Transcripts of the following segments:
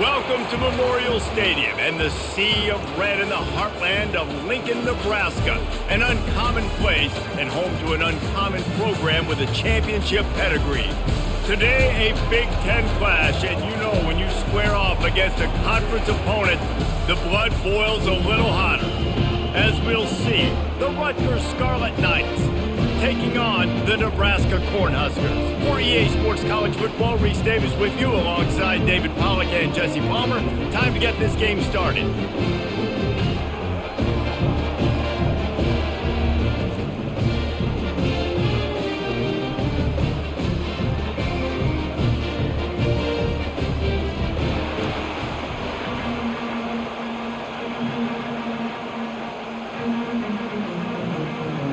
Welcome to Memorial Stadium and the sea of red in the heartland of Lincoln, Nebraska. An uncommon place and home to an uncommon program with a championship pedigree. Today, a Big Ten clash, and you know when you square off against a conference opponent, the blood boils a little hotter. As we'll see, the Rutgers Scarlet Knights taking on the Nebraska Cornhuskers. For EA Sports College Football, Reese Davis with you alongside David Pollack and Jesse Palmer. Time to get this game started.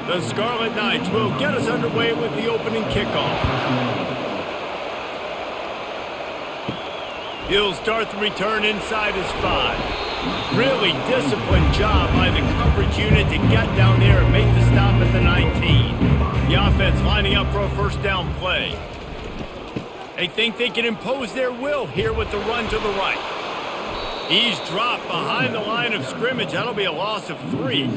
The Scarlet Knights will get us underway with the opening kickoff. He'll start the return inside his 5. Really disciplined job by the coverage unit to get down there and make the stop at the 19. The offense lining up for a first down play. They think they can impose their will here with the run to the right. He's dropped behind the line of scrimmage. That'll be a loss of 3.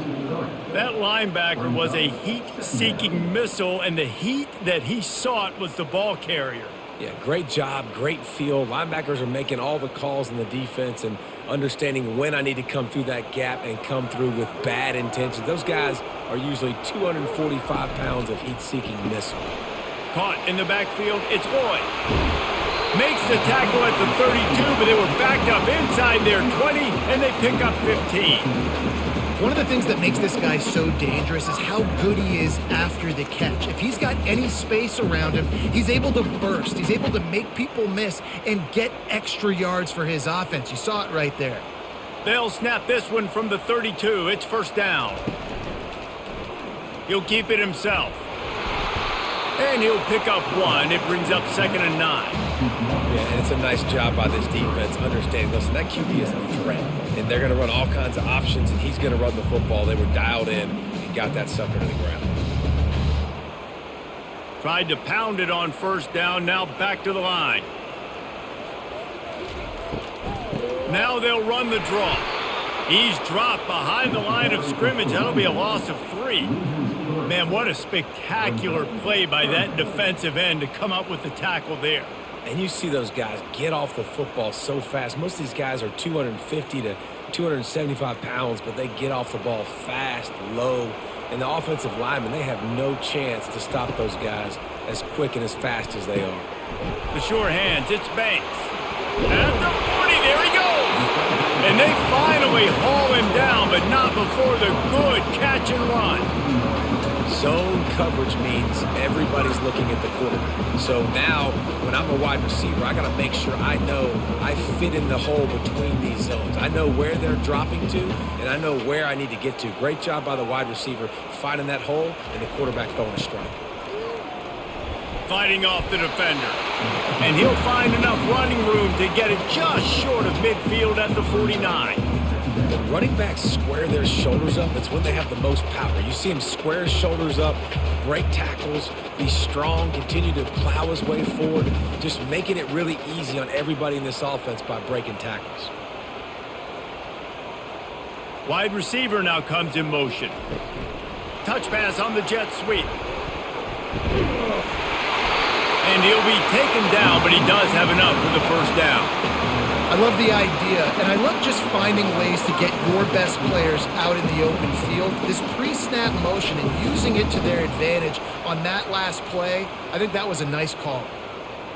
That linebacker was a heat-seeking missile, and the heat that he sought was the ball carrier. Yeah, great job, great feel. Linebackers are making all the calls in the defense and understanding when I need to come through that gap and come through with bad intentions. Those guys are usually 245 pounds of heat-seeking missile. Caught in the backfield, it's Lloyd. Makes the tackle at the 32, but they were backed up inside their 20, and they pick up 15. One of the things that makes this guy so dangerous is how good he is after the catch. If he's got any space around him, he's able to burst. He's able to make people miss and get extra yards for his offense. You saw it right there. They'll snap this one from the 32. It's first down. He'll keep it himself. And he'll pick up 1. It brings up 2nd and 9. Yeah, and it's a nice job by this defense understanding, listen, that QB is a threat, and they're going to run all kinds of options, and he's going to run the football. They were dialed in and got that sucker to the ground. Tried to pound it on first down, now back to the line. Now they'll run the draw. He's dropped behind the line of scrimmage. That'll be a loss of 3. Man, what a spectacular play by that defensive end to come up with the tackle there. And you see those guys get off the football so fast. Most of these guys are 250 to 275 pounds, but they get off the ball fast, low. And the offensive linemen, they have no chance to stop those guys as quick and as fast as they are. The sure hands, it's Banks. At the 40, there he goes. And they finally haul him down, but not before the good catch and run. Zone coverage means everybody's looking at the quarterback. So now, when I'm a wide receiver, I got to make sure I know I fit in the hole between these zones. I know where they're dropping to, and I know where I need to get to. Great job by the wide receiver finding that hole, and the quarterback going to strike. Fighting off the defender. And he'll find enough running room to get it just short of midfield at the 49. When running backs square their shoulders up, it's when they have the most power. You see him square his shoulders up, break tackles, be strong, continue to plow his way forward, just making it really easy on everybody in this offense by breaking tackles. Wide receiver now comes in motion. Touch pass on the jet sweep. And he'll be taken down, but he does have enough for the first down. I love the idea, and I love just finding ways to get your best players out in the open field. This pre-snap motion and using it to their advantage on that last play, I think that was a nice call.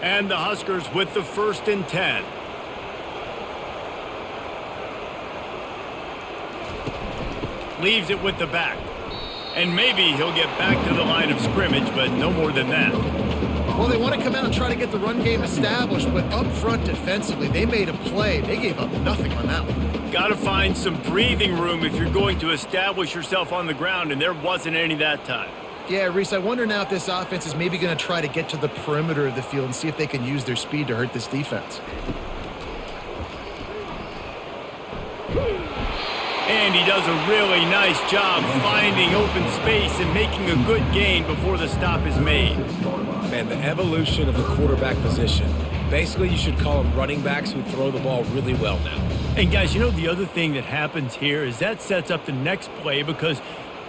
And the Huskers with the 1st and 10. Leaves it with the back. And maybe he'll get back to the line of scrimmage, but no more than that. Well, they want to come out and try to get the run game established, but up front defensively, they made a play. They gave up nothing on that one. Got to find some breathing room if you're going to establish yourself on the ground, and there wasn't any that time. Yeah, Reese, I wonder now if this offense is maybe going to try to get to the perimeter of the field and see if they can use their speed to hurt this defense. And he does a really nice job finding open space and making a good gain before the stop is made. Man, the evolution of the quarterback position Basically, you should call them running backs who throw the ball really well now. And guys, you know the other thing that happens here is that sets up the next play because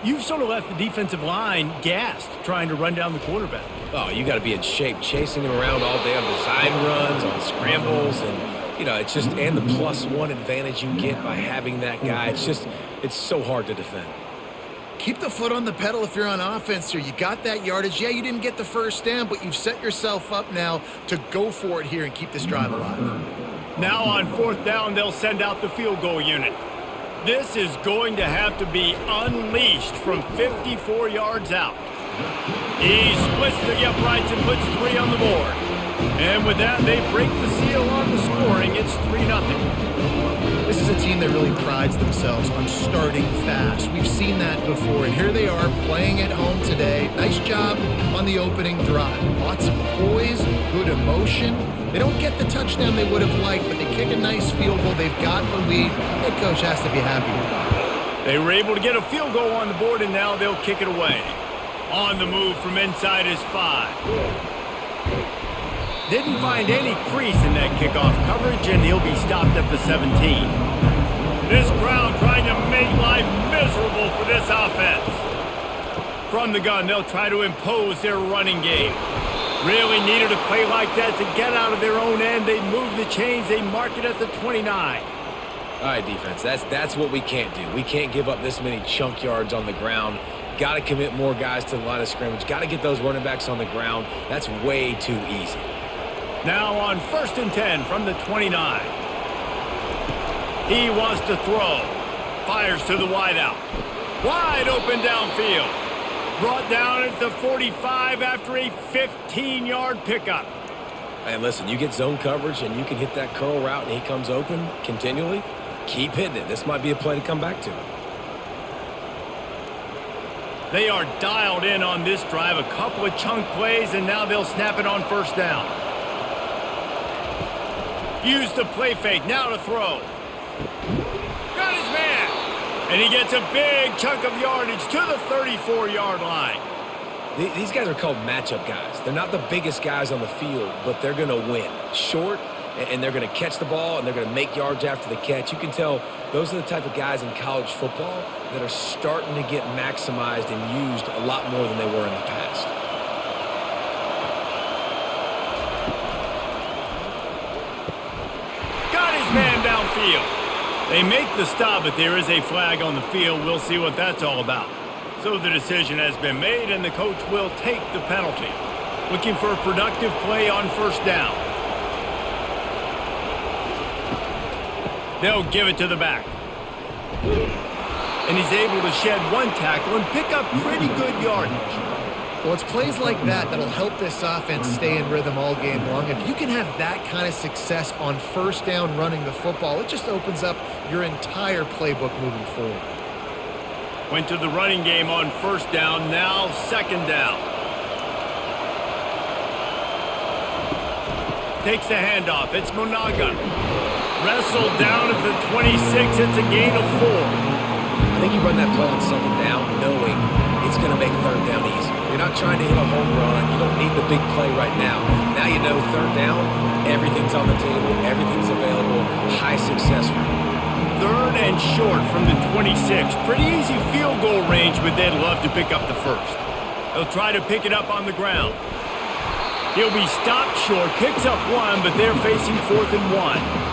you've sort of left the defensive line gassed trying to run down the quarterback. Oh, you got to be in shape, chasing him around all day on design runs, on scrambles, and, you know, it's just, and the +1 advantage you get by having that guy. It's so hard to defend. Keep the foot on the pedal if you're on offense here. You got that yardage. Yeah, you didn't get the first down, but you've set yourself up now to go for it here and keep this drive alive. Now on 4th down, they'll send out the field goal unit. This is going to have to be unleashed from 54 yards out. He splits the uprights and puts 3 on the board. And with that, they break the seal on the scoring. It's 3-0. This is a team that really prides themselves on starting fast. We've seen that before, and here they are playing at home today. Nice job on the opening drive. Lots of poise, good emotion. They don't get the touchdown they would have liked, but they kick a nice field goal. They've got the lead. Head coach has to be happy with that. They were able to get a field goal on the board, and now they'll kick it away. On the move from inside his 5. Didn't find any crease in that kickoff coverage, and he'll be stopped at the 17. This crowd trying to make life miserable for this offense. From the gun, they'll try to impose their running game. Really needed a play like that to get out of their own end. They move the chains. They mark it at the 29. All right, defense, that's what we can't do. We can't give up this many chunk yards on the ground. Got to commit more guys to the line of scrimmage. Got to get those running backs on the ground. That's way too easy. Now on 1st and 10 from the 29. He wants to throw. Fires to the wideout. Wide open downfield. Brought down at the 45 after a 15-yard pickup. And listen, you get zone coverage and you can hit that curl route and he comes open continually. Keep hitting it. This might be a play to come back to. They are dialed in on this drive. A couple of chunk plays, and now they'll snap it on 1st down. Use the play fake. Now to throw. Got his man. And he gets a big chunk of yardage to the 34-yard line. These guys are called matchup guys. They're not the biggest guys on the field, but they're going to win. Short, and they're going to catch the ball, and they're going to make yards after the catch. You can tell those are the type of guys in college football that are starting to get maximized and used a lot more than they were in the past. Got his man downfield. They make the stop, but there is a flag on the field. We'll see what that's all about. So the decision has been made, and the coach will take the penalty. Looking for a productive play on 1st down. They'll give it to the back. And he's able to shed 1 tackle and pick up pretty good yardage. Well, it's plays like that that'll help this offense stay in rhythm all game long. If you can have that kind of success on 1st down running the football, it just opens up your entire playbook moving forward. Went to the running game on 1st down, now 2nd down. Takes the handoff, it's Monaga. Wrestled down at the 26, it's a gain of 4. I think you run that play on 2nd down knowing it's going to make 3rd down easy. You're not trying to hit a home run. You don't need the big play right now. Now you know 3rd down, everything's on the table, everything's available, high success rate. 3rd and short from the 26. Pretty easy field goal range, but they'd love to pick up the 1st. They'll try to pick it up on the ground. He'll be stopped short, picks up 1, but they're facing 4th and 1.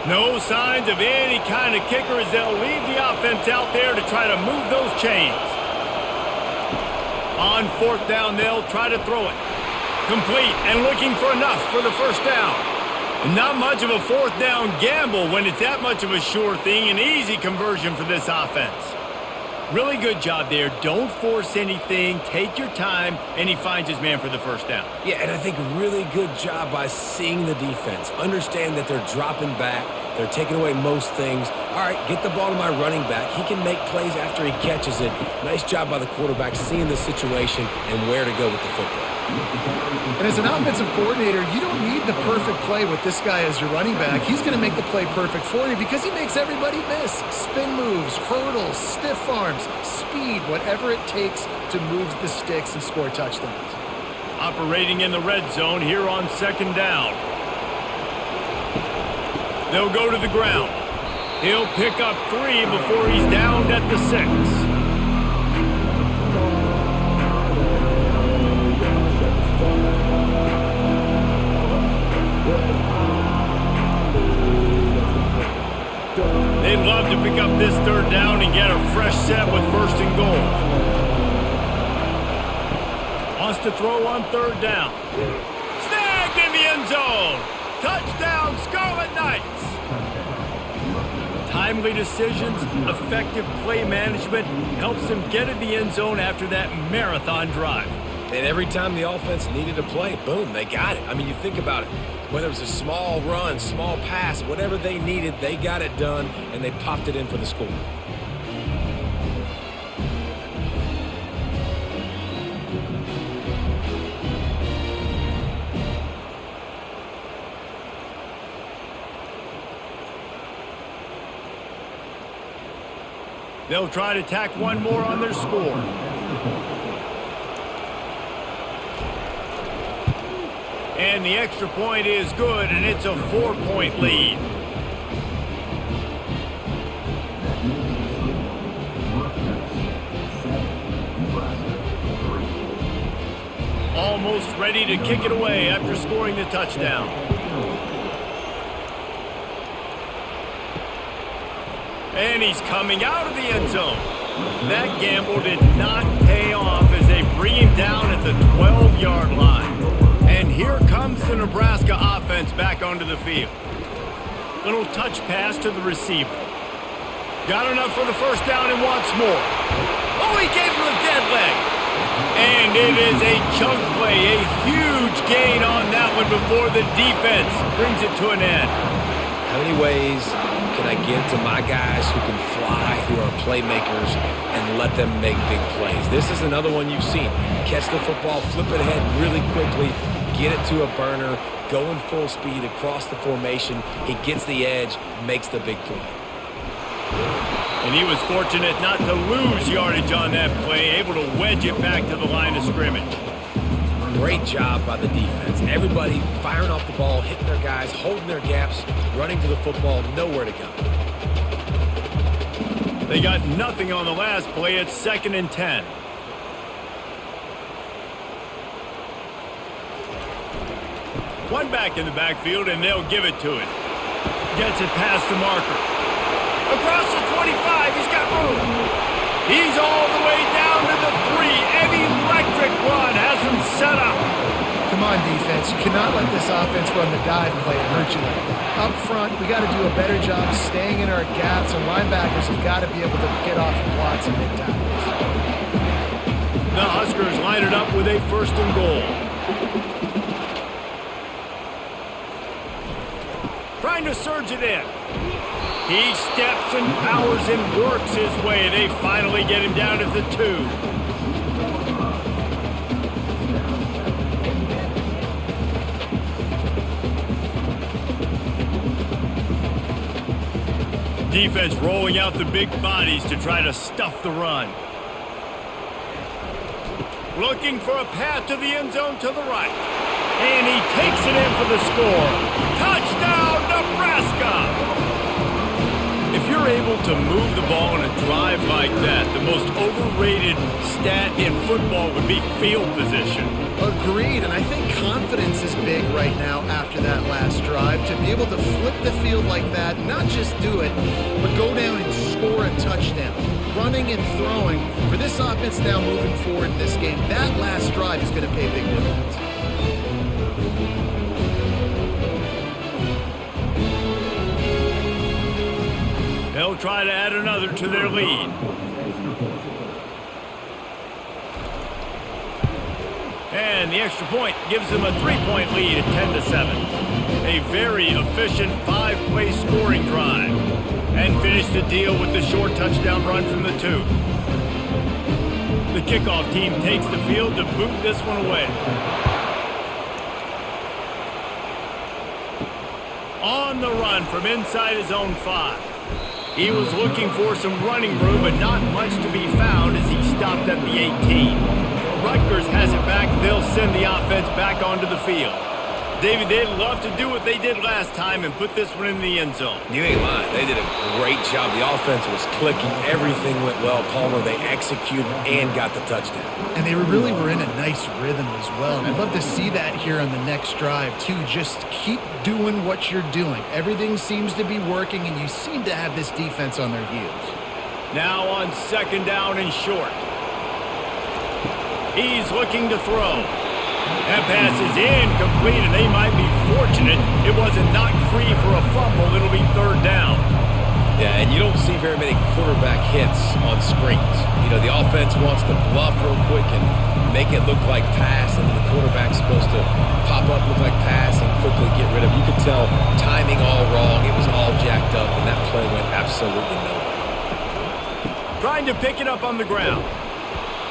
No signs of any kind of kicker as they'll leave the offense out there to try to move those chains. On 4th down, they'll try to throw it. Complete and looking for enough for the 1st down. Not much of a 4th down gamble when it's that much of a sure thing, an easy conversion for this offense. Really good job there. Don't force anything. Take your time, and he finds his man for the 1st down. Yeah, and I think really good job by seeing the defense. Understand that they're dropping back. They're taking away most things. All right, get the ball to my running back. He can make plays after he catches it. Nice job by the quarterback seeing the situation and where to go with the football. And as an offensive coordinator, you don't need the perfect play with this guy as your running back. He's going to make the play perfect for you because he makes everybody miss. Spin moves, hurdles, stiff arms, speed, whatever it takes to move the sticks and score touchdowns. Operating in the red zone here on second down. They'll go to the ground. He'll pick up 3 before he's downed at the 6. They'd love to pick up this third down and get a fresh set with first and goal. Wants to throw on third down. Snagged in the end zone. Touchdown, Scarlet Knights. Timely decisions, effective play management helps them get in the end zone after that marathon drive. And every time the offense needed a play, boom, they got it. I mean, you think about it. Whether it was a small run, small pass, whatever they needed, they got it done, and they popped it in for the score. They'll try to tack one more on their score. And the extra point is good, and it's a 4-point lead. Almost ready to kick it away after scoring the touchdown. And he's coming out of the end zone. That gamble did not pay off as they bring him down at the 12-yard line. And here comes the Nebraska offense back onto the field. Little touch pass to the receiver. Got enough for the first down and wants more. Oh, he gave him a dead leg. And it is a chunk play, a huge gain on that one before the defense brings it to an end. How many ways can I get to my guys who can fly, who are playmakers, and let them make big plays? This is another one you've seen. Catch the football, flip it ahead really quickly, get it to a burner, going full speed across the formation. He gets the edge, makes the big play. And he was fortunate not to lose yardage on that play, able to wedge it back to the line of scrimmage. Great job by the defense. Everybody firing off the ball, hitting their guys, holding their gaps, running to the football, nowhere to go. They got nothing on the last play. It's 2nd and 10. One back in the backfield, and they'll give it to it. Gets it past the marker. Across the 25, he's got room. He's all the way down to the 3. An electric run has him set up. Come on, defense. You cannot let this offense run the dive play and hurt you like that. Up front, we got to do a better job staying in our gaps, and linebackers have got to be able to get off the blocks and make tackles. The Huskers line it up with a 1st and goal. Trying to surge it in. He steps and powers and works his way. They finally get him down at the 2. Defense rolling out the big bodies to try to stuff the run. Looking for a path to the end zone to the right. And he takes it in for the score. Touchdown, Nebraska! If you're able to move the ball in a drive like that, the most overrated stat in football would be field position. Agreed, and I think confidence is big right now after that last drive. To be able to flip the field like that, not just do it, but go down and score a touchdown. Running and throwing, for this offense now moving forward in this game, that last drive is going to pay big dividends. They'll try to add another to their lead. And the extra point gives them a 3-point lead at 10-7. A very efficient 5-play scoring drive. And finish the deal with the short touchdown run from the 2. The kickoff team takes the field to boot this one away. On the run from inside his own 5. He was looking for some running room, but not much to be found as he stopped at the 18. Rutgers has it back. They'll send the offense back onto the field. David, they'd love to do what they did last time and put this one in the end zone. You ain't lying. They did a great job. The offense was clicking. Everything went well. Palmer, they executed and got the touchdown. And they really were in a nice rhythm as well. And I'd love to see that here on the next drive, too. Just keep doing what you're doing. Everything seems to be working, and you seem to have this defense on their heels. Now on second down and short. He's looking to throw. That pass is incomplete, and they might be fortunate it wasn't knocked free for a fumble. It'll be third down. Yeah, and you don't see very many quarterback hits on screens. You know, the offense wants to bluff real quick and make it look like pass, and then the quarterback's supposed to pop up, look like pass, and quickly get rid of it. You could tell timing all wrong. It was all jacked up, and that play went absolutely nowhere. Trying to pick it up on the ground.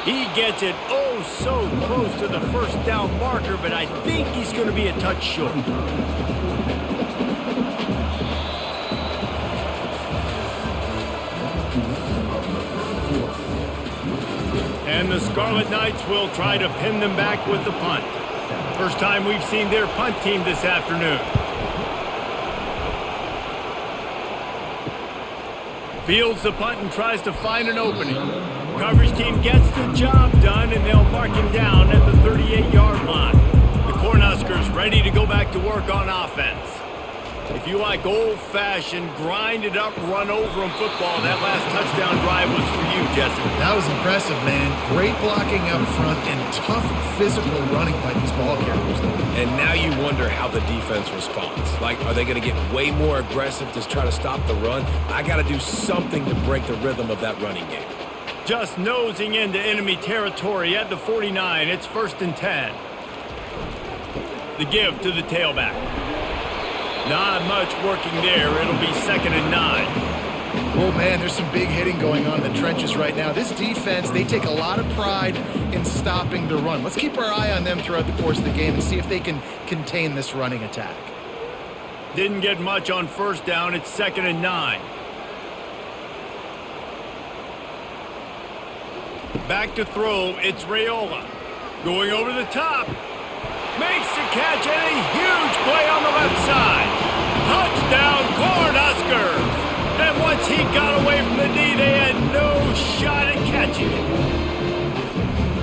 He gets it oh so close to the first down marker, but I think he's going to be a touch short. And the Scarlet Knights will try to pin them back with the punt. First time we've seen their punt team this afternoon. Fields the punt and tries to find an opening. Coverage team gets the job done, and they'll mark him down at the 38-yard line. The Cornhuskers ready to go back to work on offense. If you like old-fashioned, grind-it-up, run-over-'em football, that last touchdown drive was for you, Jesse. That was impressive, man. Great blocking up front and tough physical running by these ball carriers. And now you wonder how the defense responds. Like, are they going to get way more aggressive to try to stop the run? I got to do something to break the rhythm of that running game. Just nosing into enemy territory at the 49. It's 1st and 10. The give to the tailback. Not much working there. It'll be 2nd and 9. Oh, man, there's some big hitting going on in the trenches right now. This defense, they take a lot of pride in stopping the run. Let's keep our eye on them throughout the course of the game and see if they can contain this running attack. Didn't get much on 1st down. It's 2nd and 9. Back to throw, it's Raiola. Going over the top. Makes the catch and a huge play on the left side. Touchdown, Cornhuskers! And once he got away from the D, they had no shot at catching it.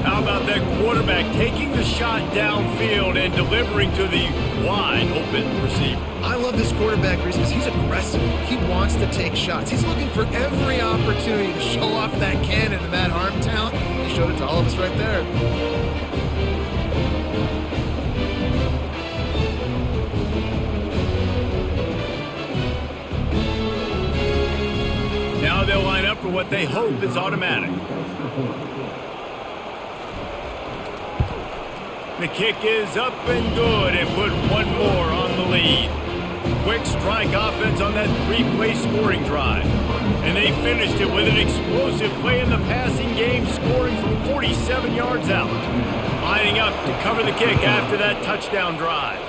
How about that quarterback taking the shot downfield and delivering to the wide open receiver? I love this quarterback because he's aggressive. He wants to take shots. He's looking for every opportunity to show off that cannon and that arm talent. He showed it to all of us right there. Now they'll line up for what they hope is automatic. The kick is up and good and put one more on the lead. Quick strike offense on that 3-play scoring drive. And they finished it with an explosive play in the passing game, scoring from 47 yards out. Lining up to cover the kick after that touchdown drive.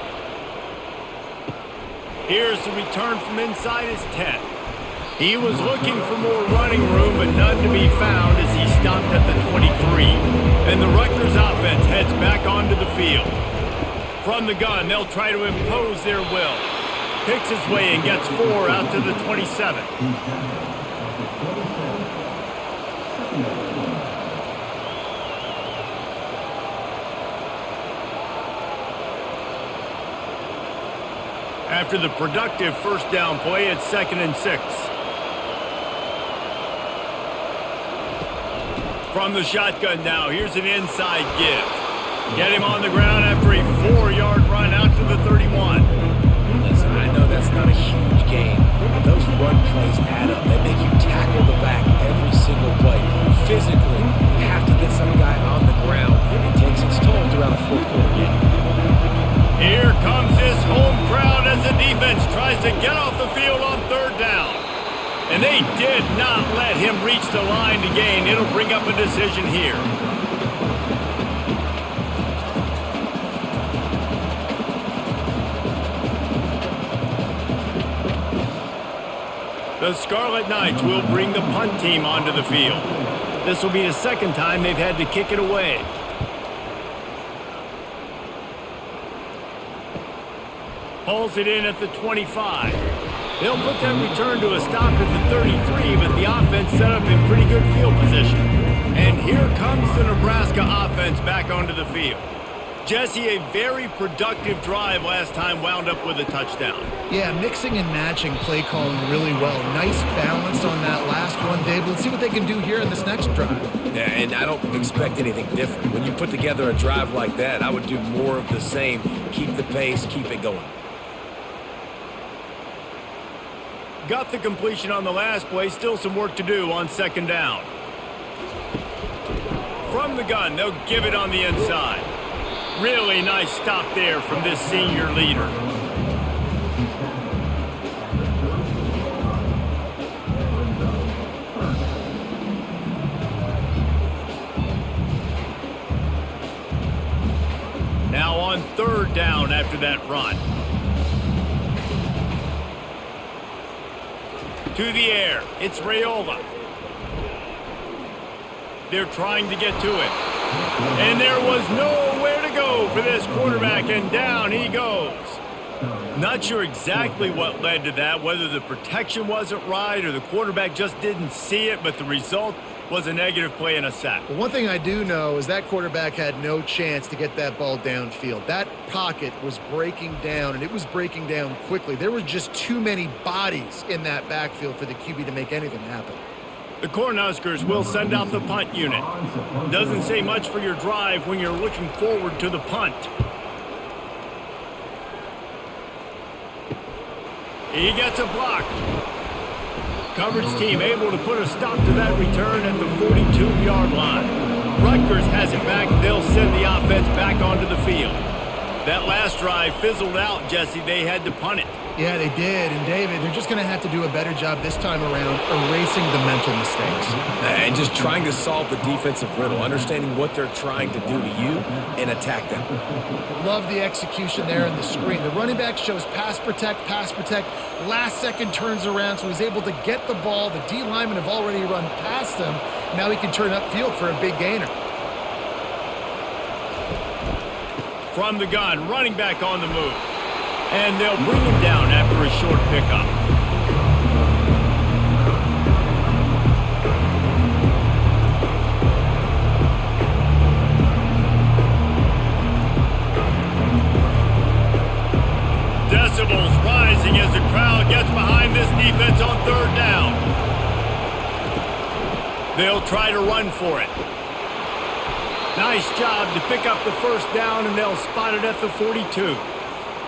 Here's the return from inside his 10. He was looking for more running room, but none to be found as he stopped at the 23. And the Rutgers offense heads back onto the field. From the gun, they'll try to impose their will. Picks his way and gets 4 out to the 27. After the productive first down play, it's 2nd and 6. From the shotgun now, here's an inside give. Get him on the ground after a 4-yard run out to the 31. Listen, I know that's not a huge game, but those run plays add up. They make you tackle the back every single play. Physically, you have to get some guy on the ground. It takes its toll throughout a fourth-quarter game. Here comes this home crowd as the defense tries to get off the field on 3rd down. And they did not let him reach the line line to gain. It'll bring up a decision here. The Scarlet Knights will bring the punt team onto the field. This will be the second time they've had to kick it away. Pulls it in at the 25. They'll put that return to a stop at the 33, but the offense set up in pretty good field position. And here comes the Nebraska offense back onto the field. Jesse, a very productive drive last time wound up with a touchdown. Yeah, mixing and matching play calling really well. Nice balance on that last one, Dave. Let's see what they can do here in this next drive. Yeah, and I don't expect anything different. When you put together a drive like that, I would do more of the same. Keep the pace, keep it going. Got the completion on the last play. Still some work to do on second down. From the gun, they'll give it on the inside. Really nice stop there from this senior leader. Now on third down after that run. To the air, it's Raiola. They're trying to get to it. And there was nowhere to go for this quarterback, and down he goes. Not sure exactly what led to that, whether the protection wasn't right or the quarterback just didn't see it, but the result was a negative play and a sack. Well, one thing I do know is that quarterback had no chance to get that ball downfield. That pocket was breaking down, and it was breaking down quickly. There were just too many bodies in that backfield for the QB to make anything happen. The Cornhuskers will send out the punt unit. Doesn't say much for your drive when you're looking forward to the punt. He gets a block. Coverage team able to put a stop to that return at the 42-yard line. Rutgers has it back. They'll send the offense back onto the field. That last drive fizzled out, Jesse. They had to punt it. Yeah, they did. And, David, they're just going to have to do a better job this time around erasing the mental mistakes. And just trying to solve the defensive riddle, understanding what they're trying to do to you and attack them. Love the execution there in the screen. The running back shows pass protect. Last second turns around, so he's able to get the ball. The D linemen have already run past him. Now he can turn upfield for a big gainer. From the gun, running back on the move. And they'll bring him down after a short pickup. Decibels rising as the crowd gets behind this defense on third down. They'll try to run for it. Nice job to pick up the first down, and they'll spot it at the 42.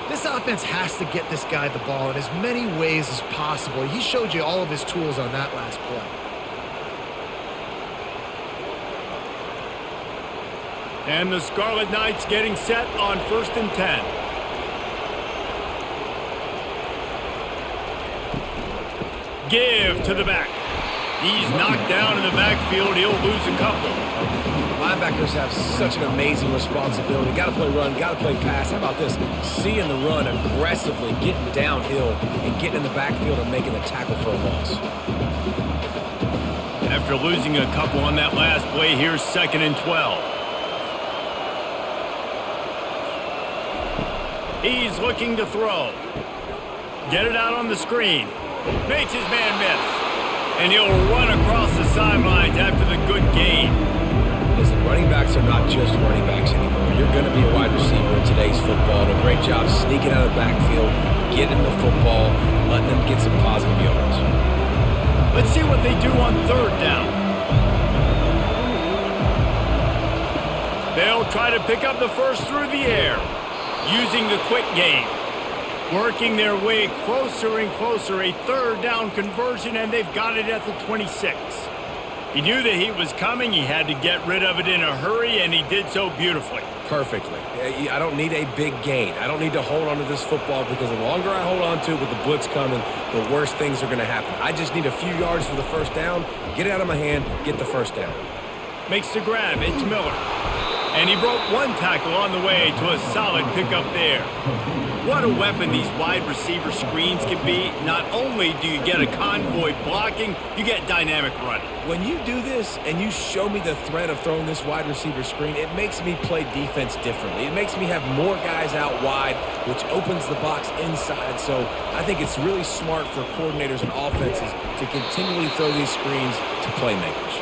This offense has to get this guy the ball in as many ways as possible. He showed you all of his tools on that last play. And the Scarlet Knights getting set on 1st and 10. Give to the back. He's knocked down in the backfield. He'll lose a couple. Linebackers have such an amazing responsibility. Got to play run, got to play pass. How about this? Seeing the run aggressively, getting downhill, and getting in the backfield and making the tackle for a loss. After losing a couple on that last play, here's 2nd and 12. He's looking to throw. Get it out on the screen. Makes his man miss. And he'll run across the sidelines after the good gain. Listen, running backs are not just running backs anymore. You're going to be a wide receiver in today's football. And a great job sneaking out of the backfield, getting the football, letting them get some positive yards. Let's see what they do on third down. They'll try to pick up the first through the air, using the quick game. Working their way closer and closer, a third down conversion, and they've got it at the 26. He knew that he was coming. He had to get rid of it in a hurry, and he did so beautifully. Perfectly. I don't need a big gain. I don't need to hold on to this football because the longer I hold on to it with the blitz coming, the worse things are going to happen. I just need a few yards for the first down, get it out of my hand, get the first down. Makes the grab. It's Miller. And he broke one tackle on the way to a solid pickup there. What a weapon these wide receiver screens can be. Not only do you get a convoy blocking, you get dynamic running. When you do this and you show me the threat of throwing this wide receiver screen, it makes me play defense differently. It makes me have more guys out wide, which opens the box inside. So I think it's really smart for coordinators and offenses to continually throw these screens to playmakers.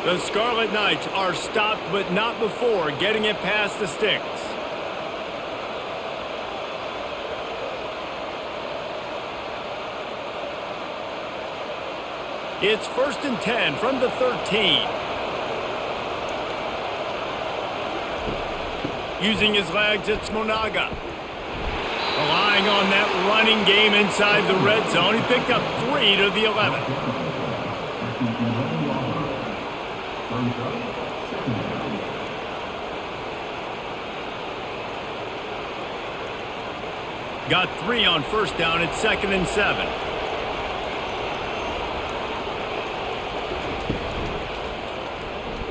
The Scarlet Knights are stopped, but not before getting it past the sticks. It's 1st and 10 from the 13. Using his legs, it's Monaga. Relying on that running game inside the red zone. He picked up 3 to the 11. Got 3 on 1st down. It's 2nd and 7.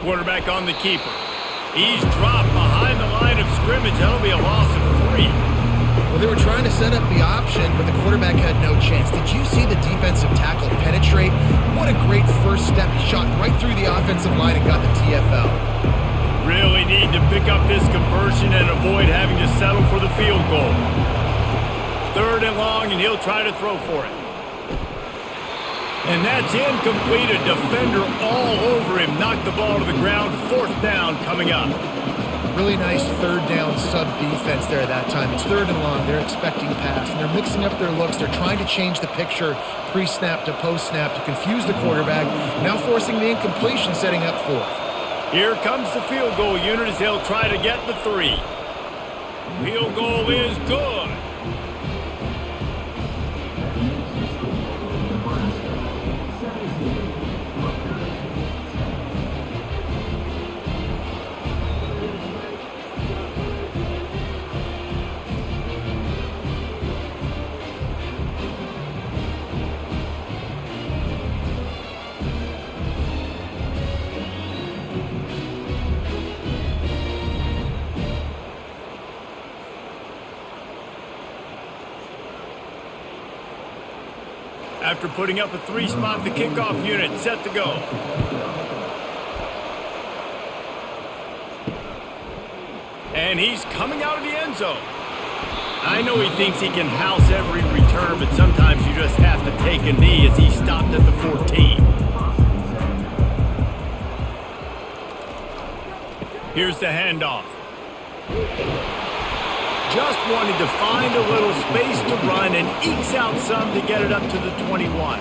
Quarterback on the keeper. He's dropped behind the line of scrimmage. That'll be a loss of 3. Well, they were trying to set up the option, but the quarterback had no chance. Did you see the defensive tackle penetrate? What a great first step. He shot right through the offensive line and got the TFL. Really need to pick up this conversion and avoid having to settle for the field goal. 3rd and long, and he'll try to throw for it. And that's incomplete. A defender all over him. Knocked the ball to the ground. 4th down coming up. Really nice 3rd down sub-defense there that time. It's 3rd and long. They're expecting pass, and they're mixing up their looks. They're trying to change the picture pre-snap to post-snap to confuse the quarterback, now forcing the incompletion, setting up 4th. Here comes the field goal unit as they'll try to get the 3. Field goal is good. After putting up a 3 spot, the kickoff unit set to go. And he's coming out of the end zone. I know he thinks he can house every return, but sometimes you just have to take a knee as he stopped at the 14. Here's the handoff. Just wanted to find a little space to run and ekes out some to get it up to the 21.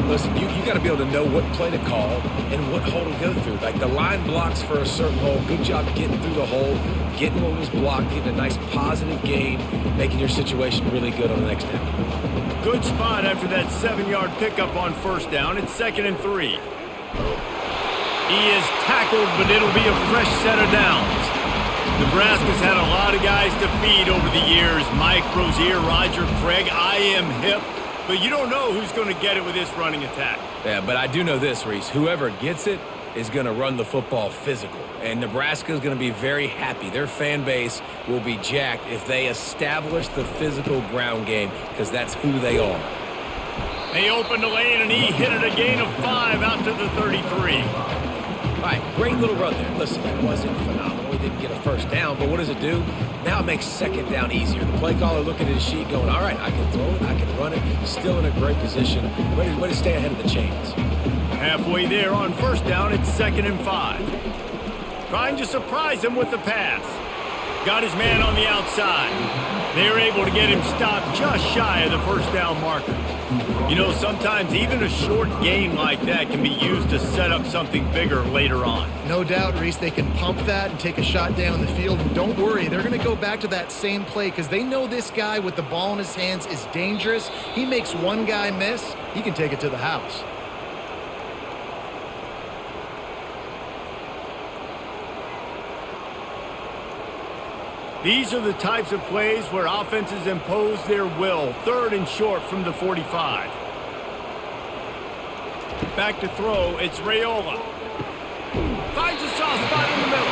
Listen, you got to be able to know what play to call and what hole to go through. Like the line blocks for a certain hole. Good job getting through the hole, getting what was blocked, getting a nice positive gain, making your situation really good on the next down. Good spot after that 7-yard pickup on 1st down. It's 2nd and 3. He is tackled, but it'll be a fresh set of downs. Nebraska's had a lot of guys to feed over the years. Mike Rozier, Roger Craig, I am hip. But you don't know who's going to get it with this running attack. Yeah, but I do know this, Reese. Whoever gets it is going to run the football physical. And Nebraska is going to be very happy. Their fan base will be jacked if they establish the physical ground game because that's who they are. They opened the lane, and he hit it a gain of 5 out to the 33. All right, great little run there. Listen, it wasn't phenomenal. He didn't get a 1st down, but what does it do? Now it makes 2nd down easier. The play caller looking at his sheet going, all right, I can throw it, I can run it. Still in a great position, ready to stay ahead of the chains. Halfway there on 1st down, it's 2nd and 5. Trying to surprise him with the pass. Got his man on the outside. They're able to get him stopped just shy of the 1st down marker. You know, sometimes even a short game like that can be used to set up something bigger later on. No doubt, Reese, they can pump that and take a shot down the field. And don't worry, they're going to go back to that same play because they know this guy with the ball in his hands is dangerous. He makes one guy miss, he can take it to the house. These are the types of plays where offenses impose their will. 3rd and short from the 45. Back to throw, it's Raiola. Finds a soft spot in the middle.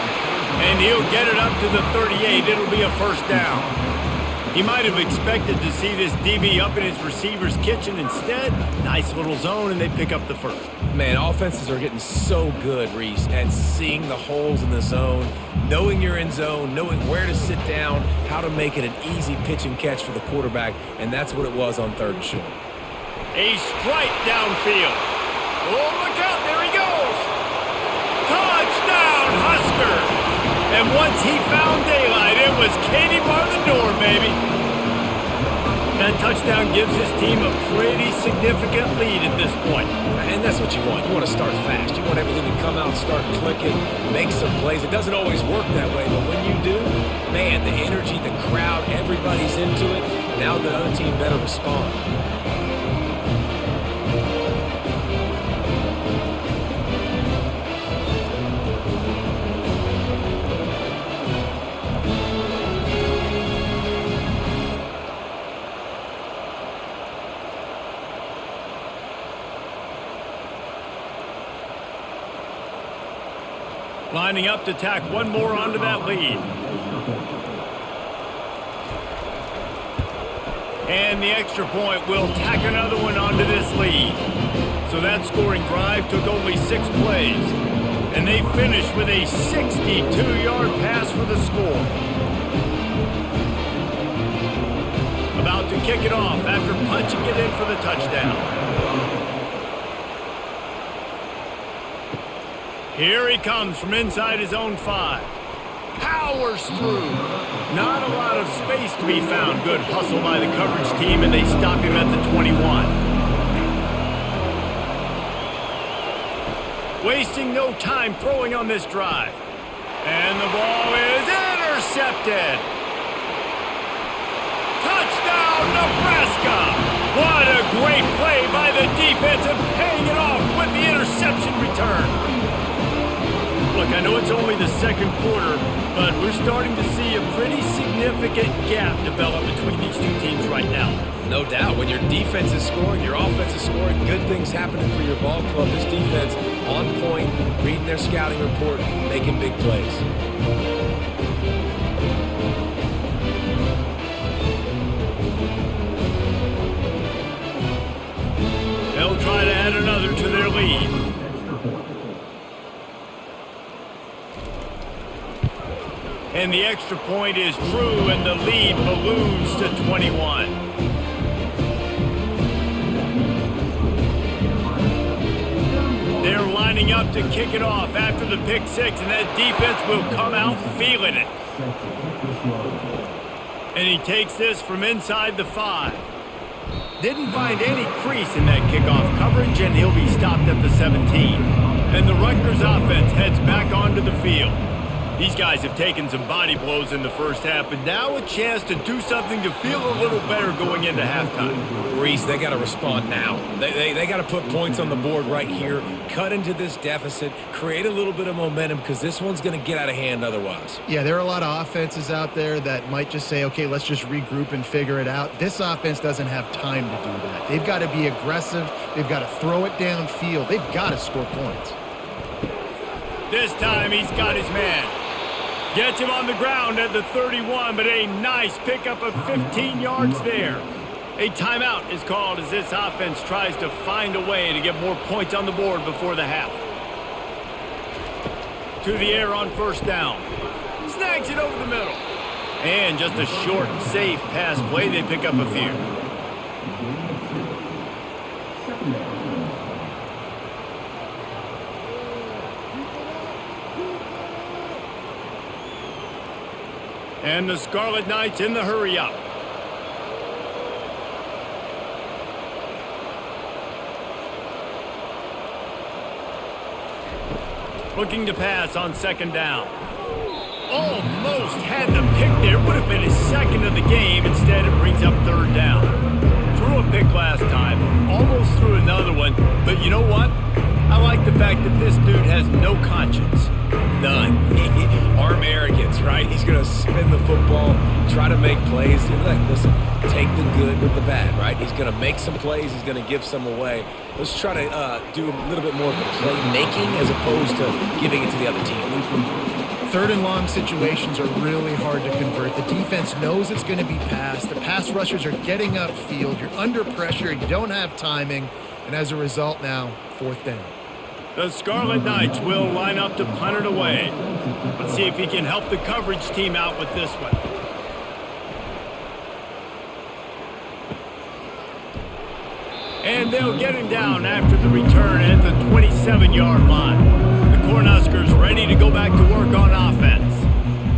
And he'll get it up to the 38. It'll be a first down. He might have expected to see this DB up in his receiver's kitchen. Instead, nice little zone, and they pick up the first. Man, offenses are getting so good, Reese, at seeing the holes in the zone, knowing you're in zone, knowing where to sit down, how to make it an easy pitch and catch for the quarterback, and that's what it was on 3rd and short. A strike downfield. Oh, look out, there he goes. Touchdown, Husker. And once he found daylight, it was Katie bar the door, baby. That touchdown gives his team a pretty significant lead at this point. And that's what you want. You want to start fast. You want everything to come out, start clicking, make some plays. It doesn't always work that way, but when you do, man, the energy, the crowd, everybody's into it. Now the other team better respond. Lining up to tack one more onto that lead. And the extra point will tack another one onto this lead. So that scoring drive took only 6 plays. And they finished with a 62-yard pass for the score. About to kick it off after punching it in for the touchdown. Here he comes from inside his own 5. Powers through. Not a lot of space to be found. Good hustle by the coverage team, and they stop him at the 21. Wasting no time throwing on this drive. And the ball is intercepted. Touchdown, Nebraska! What a great play by the defense and paying it off with the interception return. Look, I know it's only the 2nd quarter, but we're starting to see a pretty significant gap develop between these two teams right now. No doubt. When your defense is scoring, your offense is scoring, good things happening for your ball club. This defense on point, reading their scouting report, making big plays. They'll try to add another to their lead. And the extra point is true, and the lead balloons to 21. They're lining up to kick it off after the pick 6, and that defense will come out feeling it. And he takes this from inside the 5. Didn't find any crease in that kickoff coverage, and he'll be stopped at the 17. And the Rutgers offense heads back onto the field. These guys have taken some body blows in the first half, but now a chance to do something to feel a little better going into halftime. Reese, they got to respond now. They got to put points on the board right here, cut into this deficit, create a little bit of momentum, because this one's going to get out of hand otherwise. Yeah, there are a lot of offenses out there that might just say, okay, let's just regroup and figure it out. This offense doesn't have time to do that. They've got to be aggressive. They've got to throw it downfield. They've got to score points. This time he's got his man. Gets him on the ground at the 31, but a nice pickup of 15 yards there. A timeout is called as this offense tries to find a way to get more points on the board before the half. To the air on first down. Snags it over the middle. And just a short, safe pass play. They pick up a few. And the Scarlet Knights in the hurry-up. Looking to pass on second down. Almost had the pick there. Would have been his 2nd of the game. Instead, it brings up third down. Threw a pick last time. Almost threw another one. But you know what? I like the fact that this dude has no conscience. None. Arm arrogance, right? He's going to spin the football, try to make plays. Listen, take the good with the bad, right? He's going to make some plays. He's going to give some away. Let's try to do a little bit more of the playmaking as opposed to giving it to the other team. Third and long situations are really hard to convert. The defense knows it's going to be passed. The pass rushers are getting upfield. You're under pressure. You don't have timing. And as a result now, fourth down. The Scarlet Knights will line up to punt it away. Let's see if he can help the coverage team out with this one. And they'll get him down after the return at the 27-yard line. The Cornhuskers ready to go back to work on offense.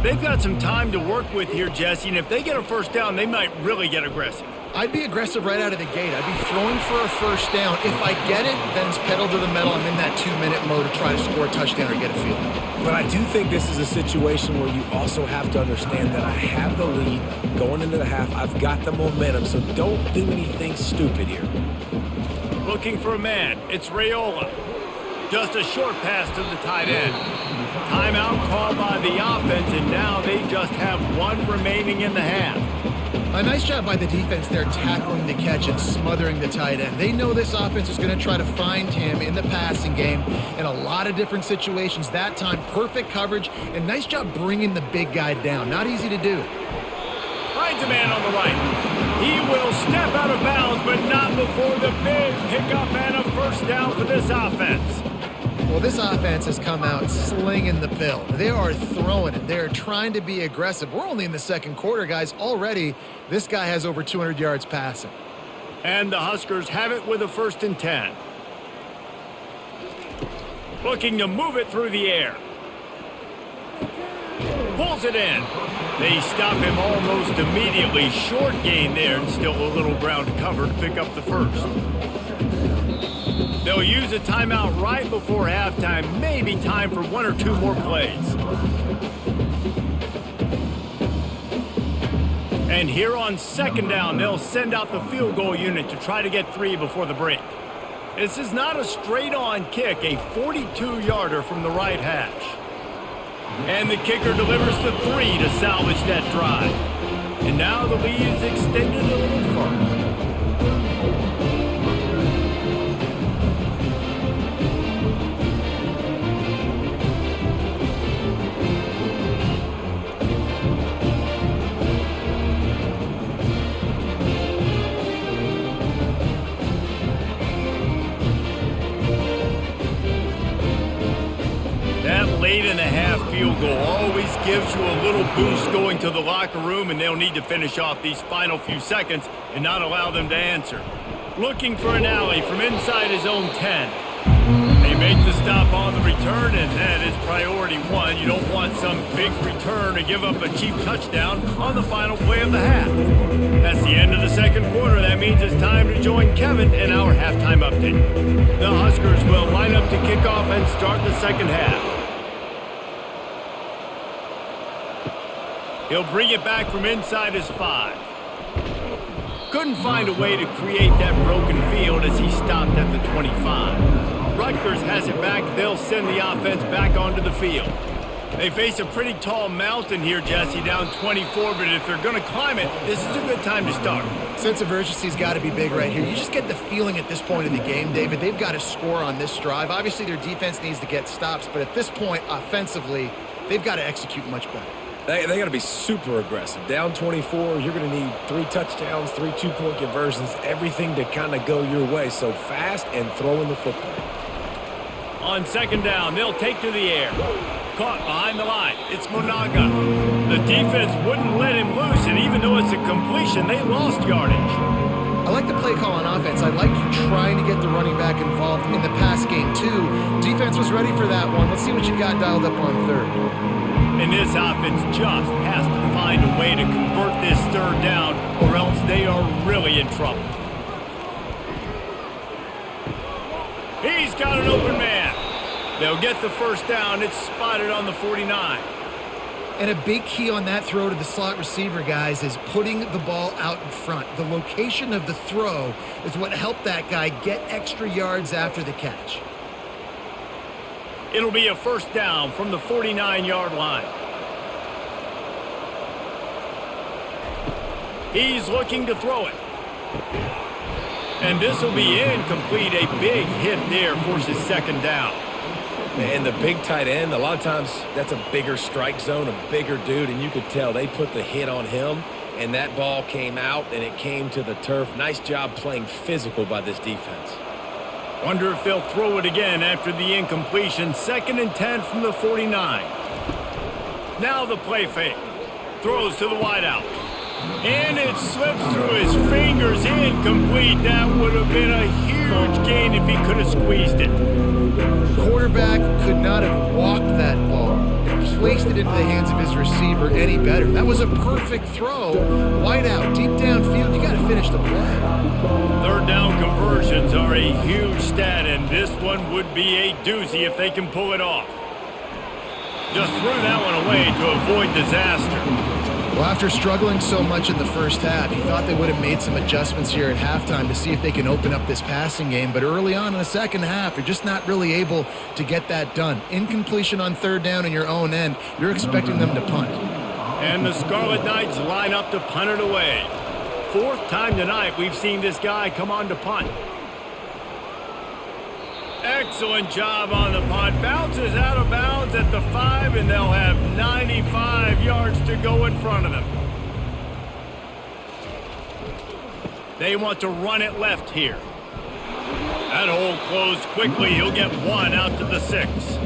They've got some time to work with here, Jesse, and if they get a first down, they might really get aggressive. I'd be aggressive right out of the gate. I'd be throwing for a first down. If I get it, then it's pedal to the metal. I'm in that 2-minute mode to try to score a touchdown or get a field goal. But I do think this is a situation where you also have to understand that I have the lead going into the half. I've got the momentum, so don't do anything stupid here. Looking for a man. It's Raiola. Just a short pass to the tight end. Timeout called by the offense, and now they just have one remaining in the half. A nice job by the defense there tackling the catch and smothering the tight end. They know this offense is going to try to find him in the passing game in a lot of different situations. That time, perfect coverage, and nice job bringing the big guy down. Not easy to do. Finds a man on the right. He will step out of bounds, but not before the big pickup and a first down for this offense. Well, this offense has come out slinging the pill. They are throwing it. They're trying to be aggressive. We're only in the second quarter, guys. Already, this guy has over 200 yards passing. And the Huskers have it with a 1st and 10. Looking to move it through the air. Pulls it in. They stop him almost immediately. Short gain there, and still a little ground to cover to pick up the first. They'll use a timeout right before halftime. Maybe time for one or two more plays. And here on 2nd down, they'll send out the field goal unit to try to get 3 before the break. This is not a straight-on kick, a 42-yarder from the right hash. And the kicker delivers the 3 to salvage that drive. And now the lead is extended a little further. Late in the half field goal always gives you a little boost going to the locker room, and they'll need to finish off these final few seconds and not allow them to answer. Looking for an alley from inside his own 10. They make the stop on the return, and that is priority 1. You don't want some big return to give up a cheap touchdown on the final play of the half. That's the end of the second quarter. That means it's time to join Kevin in our halftime update. The Huskers will line up to kick off and start the second half. He'll bring it back from inside his 5. Couldn't find a way to create that broken field as he stopped at the 25. Rutgers has it back. They'll send the offense back onto the field. They face a pretty tall mountain here, Jesse, down 24, but if they're going to climb it, this is a good time to start. Sense of urgency's got to be big right here. You just get the feeling at this point in the game, David, they've got to score on this drive. Obviously, their defense needs to get stops, but at this point, offensively, they've got to execute much better. They got to be super aggressive. Down 24, you're going to need 3 touchdowns, 3 two-point conversions, everything to kind of go your way. So fast and throwing the football. On 2nd down, they'll take to the air. Caught behind the line. It's Monaga. The defense wouldn't let him loose, and even though it's a completion, they lost yardage. I like the play call on offense. I like you trying to get the running back involved in the pass game, too. Defense was ready for that one. Let's see what you got dialed up on 3rd. And this offense just has to find a way to convert this 3rd down, or else they are really in trouble. He's got an open man. They'll get the first down. It's spotted on the 49. And a big key on that throw to the slot receiver, guys, is putting the ball out in front. The location of the throw is what helped that guy get extra yards after the catch. It'll be a first down from the 49-yard line. He's looking to throw it. And this will be incomplete. A big hit there forces second down. And the big tight end, a lot of times that's a bigger strike zone, a bigger dude, and you could tell they put the hit on him, and that ball came out, and it came to the turf. Nice job playing physical by this defense. Wonder if they'll throw it again after the incompletion. 2nd and 10 from the 49. Now the play fake. Throws to the wideout. And it slips through his fingers. Incomplete. That would have been a huge gain if he could have squeezed it. Quarterback could not have walked that ball and placed it into the hands of his receiver any better. That was a perfect throw. Wide out, deep downfield. You got to finish the play. Third down conversions are a huge stat, and this one would be a doozy if they can pull it off. Just threw that one away to avoid disaster. Well, after struggling so much in the first half, you thought they would have made some adjustments here at halftime to see if they can open up this passing game. But early on in the second half, you're just not really able to get that done. Incompletion on third down in your own end, you're expecting them to punt. And the Scarlet Knights line up to punt it away. 4th time tonight we've seen this guy come on to punt. Excellent job on the punt. Bounces out of bounds at the 5, and they'll have 95 yards to go in front of them. They want to run it left here. That hole closed quickly. He'll get 1 out to the 6.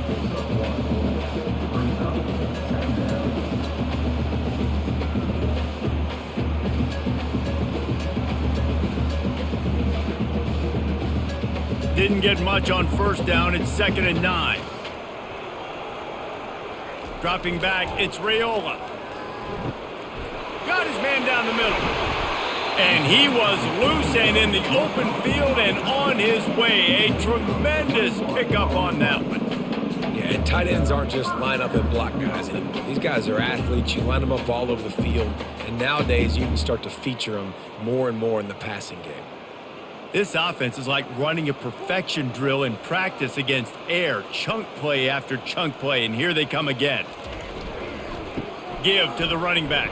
Didn't get much on first down. It's 2nd and 9. Dropping back, it's Raiola. Got his man down the middle. And he was loose and in the open field and on his way. A tremendous pickup on that one. Yeah, and tight ends aren't just line up and block guys anymore. These guys are athletes. You line them up all over the field. And nowadays, you can start to feature them more and more in the passing game. This offense is like running a perfection drill in practice against air. Chunk play after chunk play, and here they come again. Give to the running back.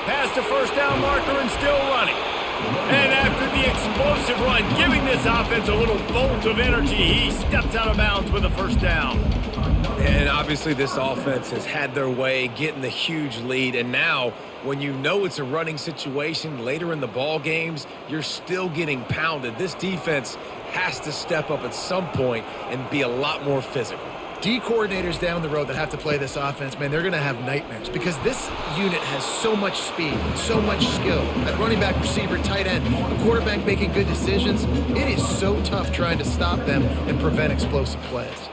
Past the first down marker and still running. And after the explosive run, giving this offense a little bolt of energy, he steps out of bounds with a first down. And obviously this offense has had their way, getting the huge lead, and now when you know it's a running situation later in the ball games, you're still getting pounded. This defense has to step up at some point and be a lot more physical. D coordinators down the road that have to play this offense, man, they're going to have nightmares because this unit has so much speed and so much skill. At running back, receiver, tight end, a quarterback making good decisions, it is so tough trying to stop them and prevent explosive plays.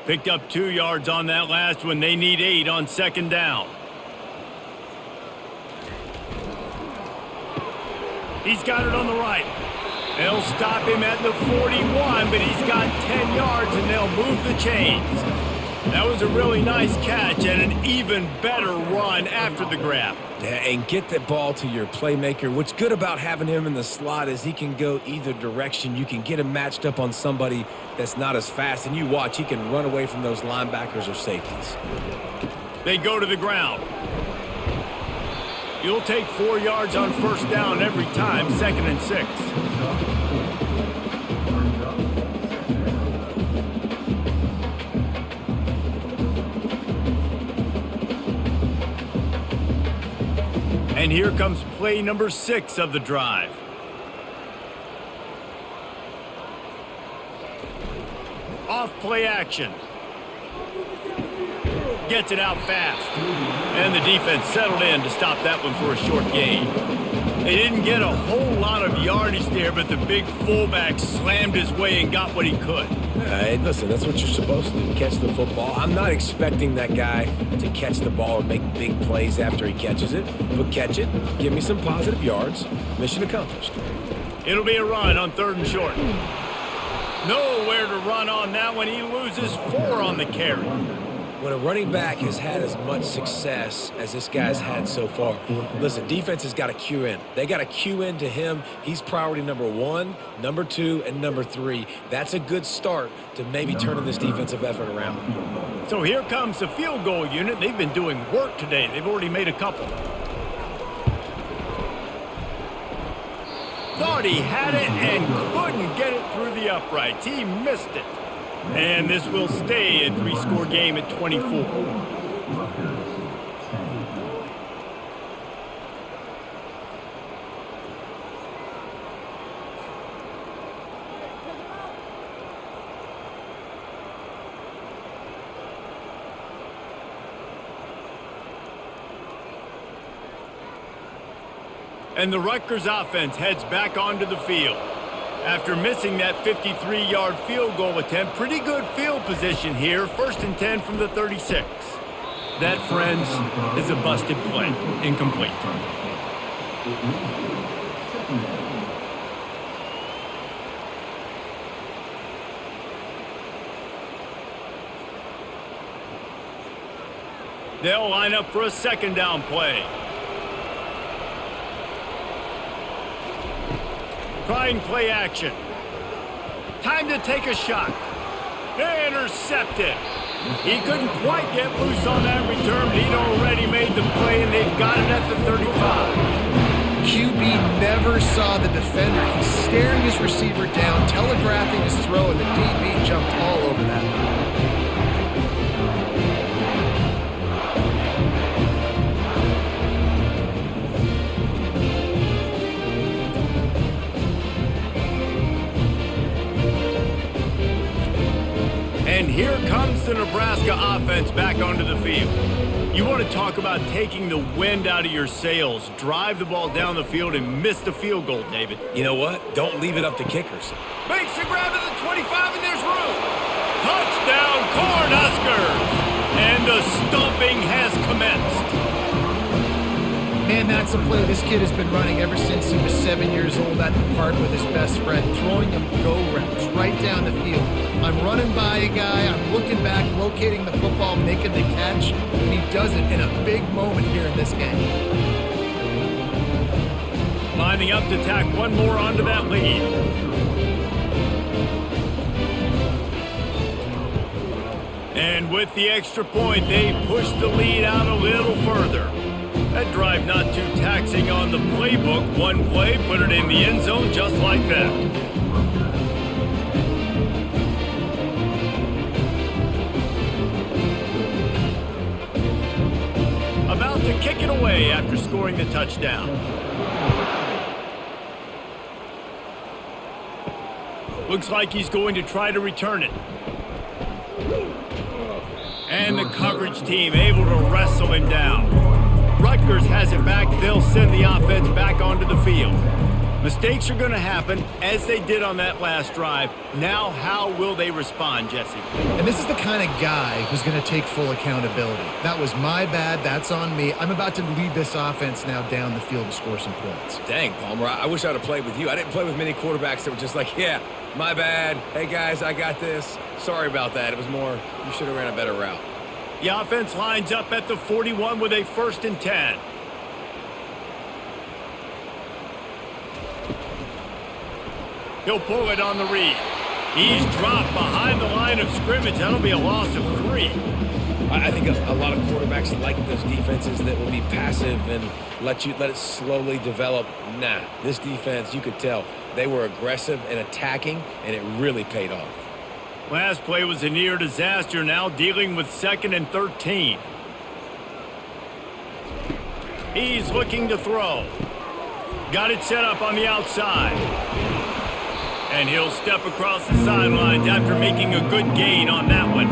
Picked up 2 yards on that last one. They need 8 on 2nd down. He's got it on the right. They'll stop him at the 41, but he's got 10 yards, and they'll move the chains. That was a really nice catch and an even better run after the grab. Yeah, and get the ball to your playmaker. What's good about having him in the slot is he can go either direction. You can get him matched up on somebody that's not as fast, and you watch, he can run away from those linebackers or safeties. They go to the ground. You'll take 4 yards on first down every time, 2nd and 6. And here comes play number 6 of the drive. Off play action. Gets it out fast. And the defense settled in to stop that one for a short gain. They didn't get a whole lot of yardage there, but the big fullback slammed his way and got what he could. Hey, listen, that's what you're supposed to do, catch the football. I'm not expecting that guy to catch the ball and make big plays after he catches it, but catch it, give me some positive yards, mission accomplished. It'll be a run on 3rd and short. Nowhere to run on that one. He loses 4 on the carry. when a running back has had as much success as this guy's had so far, listen, defense has got to cue in. They got to cue in to him. He's priority number 1, number 2, and number 3. That's a good start to maybe turning this defensive effort around. So here comes the field goal unit. They've been doing work today. They've already made a couple. Thought he had it and couldn't get it through the uprights. He missed it. And this will stay a 3-score game at 24. And the Rutgers offense heads back onto the field. After missing that 53-yard field goal attempt, pretty good field position here. 1st and 10 from the 36. That, friends, is a busted play. Incomplete. They'll line up for a 2nd down play. Trying play action. Time to take a shot. Intercepted. He couldn't quite get loose on that return, but he'd already made the play, and they've got it at the 35. QB never saw the defender. He's staring his receiver down, telegraphing his throw, and the DB jumped all over that. And here comes the Nebraska offense back onto the field. You want to talk about taking the wind out of your sails. Drive the ball down the field and miss the field goal, David. You know what? Don't leave it up to kickers. Makes the grab at the 25, and there's room. Touchdown, Cornhuskers! And the stomping has commenced. Man, that's a play this kid has been running ever since he was 7 years old at the park with his best friend, throwing him go routes right down the field. I'm running by a guy, I'm looking back, locating the football, making the catch, and he does it in a big moment here in this game. Lining up to tack one more onto that lead. And with the extra point, they push the lead out a little further. That drive not too taxing on the playbook. One play, put it in the end zone just like that. About to kick it away after scoring the touchdown. Looks like he's going to try to return it. And the coverage team able to wrestle him down. Rutgers has it back. They'll send the offense back onto the field. Mistakes are going to happen, as they did on that last drive. Now, how will they respond, Jesse? And this is the kind of guy who's going to take full accountability. That was my bad. That's on me. I'm about to lead this offense now down the field to score some points. Dang, Palmer, I wish I would have played with you. I didn't play with many quarterbacks that were just like, yeah, my bad. Hey, guys, I got this. Sorry about that. It was more, you should have ran a better route. The offense lines up at the 41 with a 1st and 10. He'll pull it on the read. He's dropped behind the line of scrimmage. That'll be a loss of 3. I think a lot of quarterbacks like those defenses that will be passive and let it slowly develop. Nah, this defense, you could tell, they were aggressive and attacking, and it really paid off. Last play was a near disaster, now dealing with 2nd and 13. He's looking to throw. Got it set up on the outside. And he'll step across the sidelines after making a good gain on that one.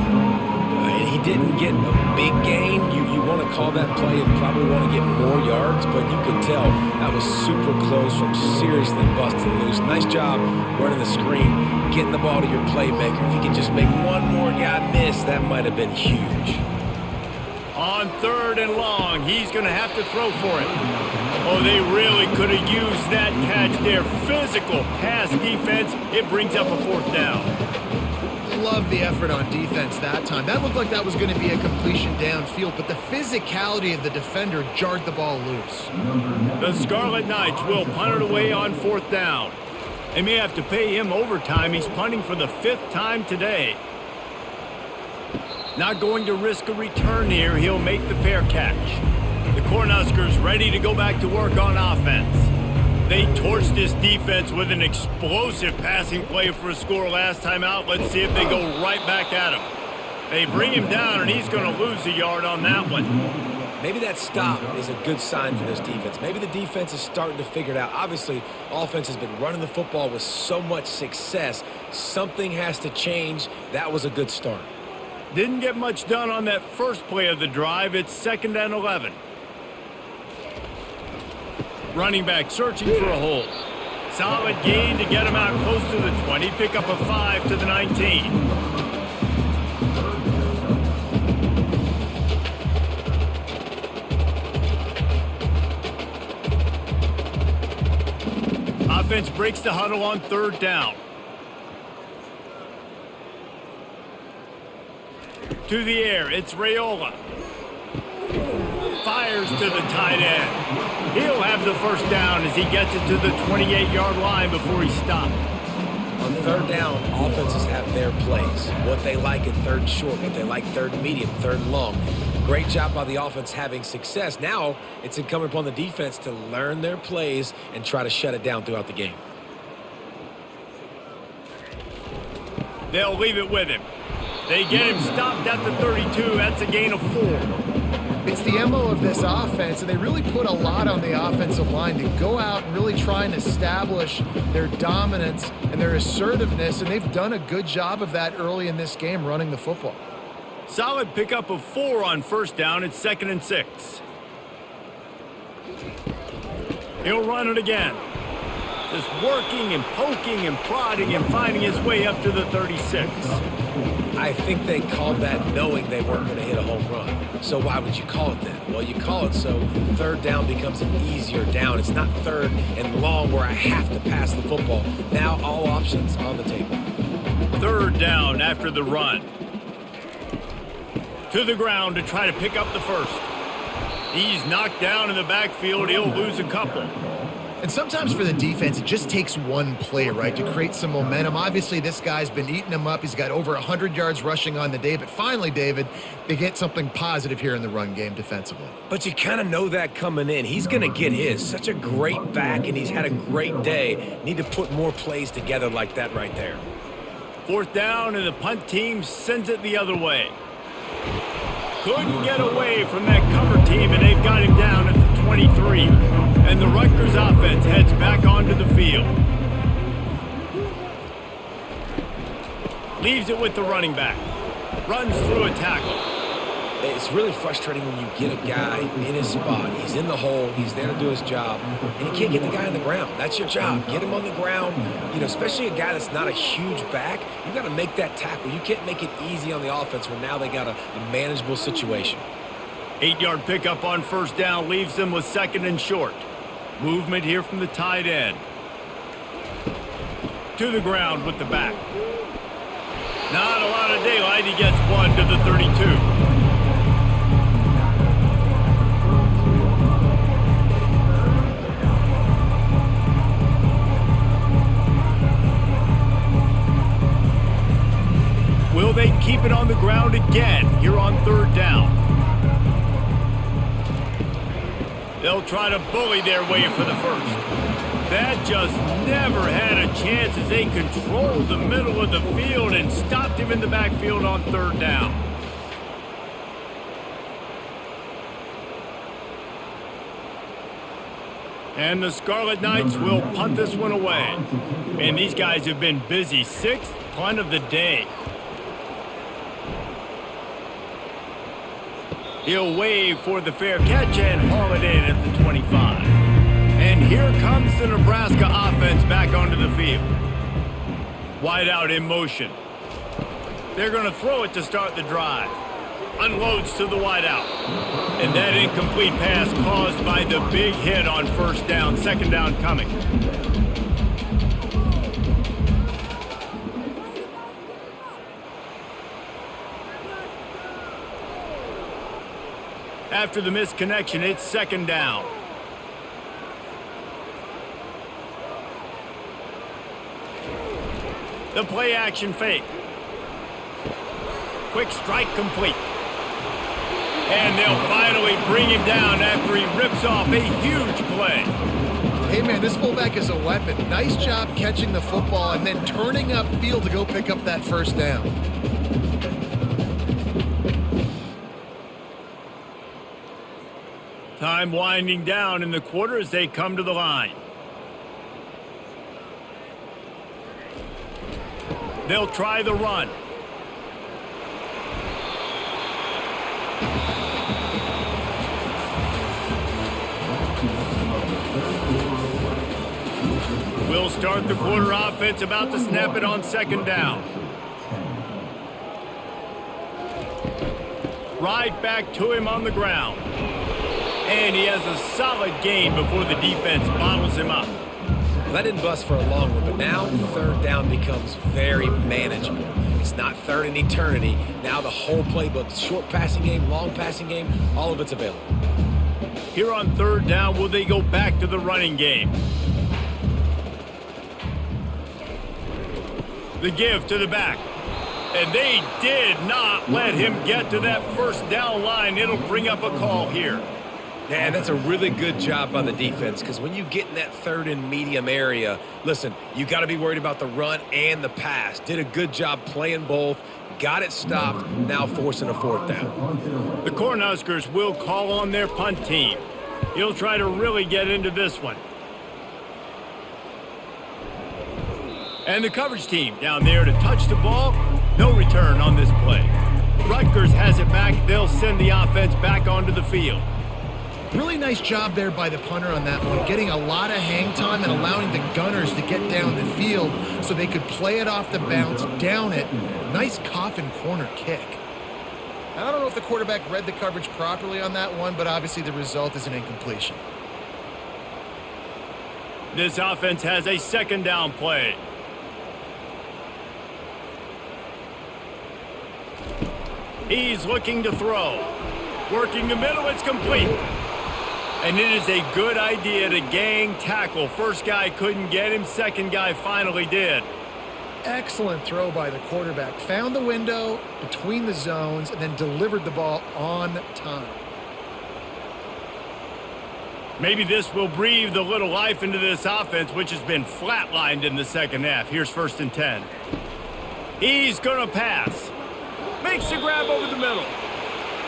He didn't get a big gain. You want to call that play and probably want to get more yards, but you could tell that was super close from seriously busting loose. Nice job running the screen, getting the ball to your playmaker. If you could just make one more guy miss, that might have been huge. On 3rd and long, he's going to have to throw for it. Oh, they really could have used that catch there. Physical pass defense. It brings up a 4th down. love the effort on defense that time. That looked like that was going to be a completion downfield, but the physicality of the defender jarred the ball loose. The Scarlet Knights will punt it away on 4th down. They may have to pay him overtime. He's punting for the 5th time today. Not going to risk a return here. He'll make the fair catch. The Cornhuskers ready to go back to work on offense. They torched this defense with an explosive passing play for a score last time out. Let's see if they go right back at him. They bring him down, and he's going to lose a yard on that one. Maybe that stop is a good sign for this defense. Maybe the defense is starting to figure it out. Obviously, offense has been running the football with so much success. Something has to change. That was a good start. Didn't get much done on that first play of the drive. It's 2nd and 11. Running back searching for a hole. Solid gain to get him out close to the 20. Pick up a 5 to the 19. Offense breaks the huddle on 3rd down. To the air, it's Raiola. Fires to the tight end. He'll have the first down as he gets it to the 28-yard line before he's stopped. On 3rd down, offenses have their plays. What they like in 3rd and short, what they like 3rd and medium, 3rd and long. Great job by the offense having success. Now it's incumbent upon the defense to learn their plays and try to shut it down throughout the game. They'll leave it with him. They get him stopped at the 32. That's a gain of 4. It's the MO of this offense, and they really put a lot on the offensive line to go out and really try and establish their dominance and their assertiveness, and they've done a good job of that early in this game running the football. Solid pickup of 4 on 1st down. It's 2nd and 6. He'll run it again. Just working and poking and prodding and finding his way up to the 36. I think they called that knowing they weren't going to hit a home run. So why would you call it that? Well, you call it so 3rd down becomes an easier down. It's not 3rd and long where I have to pass the football. Now all options on the table. 3rd down after the run. To the ground to try to pick up the first. He's knocked down in the backfield. He'll lose a couple. And sometimes for the defense, it just takes one play, right, to create some momentum. Obviously, this guy's been eating them up. He's got over 100 yards rushing on the day. But finally, David, they get something positive here in the run game defensively. But you kind of know that coming in. He's going to get his. Such a great back, and he's had a great day. Need to put more plays together like that right there. 4th down, and the punt team sends it the other way. Couldn't get away from that cover team, and they've got him down at the 23. And the Rutgers offense heads back onto the field. Leaves it with the running back. Runs through a tackle. It's really frustrating when you get a guy in his spot. He's in the hole. He's there to do his job. And you can't get the guy on the ground. That's your job. Get him on the ground. You know, especially a guy that's not a huge back. You got to make that tackle. You can't make it easy on the offense when now they got a manageable situation. 8-yard pickup on 1st down leaves them with 2nd and short. Movement here from the tight end. To the ground with the back. Not a lot of daylight. He gets 1 to the 32. Will they keep it on the ground again here on 3rd down? They'll try to bully their way for the first. That just never had a chance as they controlled the middle of the field and stopped him in the backfield on 3rd down. And the Scarlet Knights will punt this one away. And these guys have been busy. 6th punt of the day. He'll wave for the fair catch and haul it in at the 25. And here comes the Nebraska offense back onto the field. Wide out in motion. They're going to throw it to start the drive. Unloads to the wide out. And that incomplete pass caused by the big hit on 1st down. 2nd down coming. After the missed connection, it's second down. The play action fake. Quick strike complete. And they'll finally bring him down after he rips off a huge play. Hey, man, this fullback is a weapon. Nice job catching the football and then turning upfield to go pick up that first down. Time winding down in the quarter as they come to the line. They'll try the run. We'll start the quarter offense, about to snap it on second down. Right back to him on the ground. And he has a solid gain before the defense bottles him up. That didn't bust for a long one, but now third down becomes very manageable. It's not third in eternity. Now the whole playbook, short passing game, long passing game, all of it's available. Here on third down, will they go back to the running game? The give to the back. And they did not let him get to that first down line. It'll bring up a call here. And that's a really good job by the defense, because when you get in that third and medium area, listen, you got to be worried about the run and the pass. Did a good job playing both, got it stopped, now forcing a fourth down. The Cornhuskers will call on their punt team. He'll try to really get into this one. And the coverage team down there to touch the ball. No return on this play. Rutgers has it back. They'll send the offense back onto the field. Really nice job there by the punter on that one, getting a lot of hang time and allowing the gunners to get down the field so they could play it off the bounce, down it. Nice coffin corner kick. I don't know if the quarterback read the coverage properly on that one, but obviously the result is an incompletion. This offense has a second down play. He's looking to throw. Working the middle, it's complete. And it is a good idea to gang tackle. First guy couldn't get him, second guy finally did. Excellent throw by the quarterback. Found the window between the zones and then delivered the ball on time. Maybe this will breathe a little life into this offense, which has been flatlined in the second half. Here's 1st and 10. He's going to pass. Makes the grab over the middle.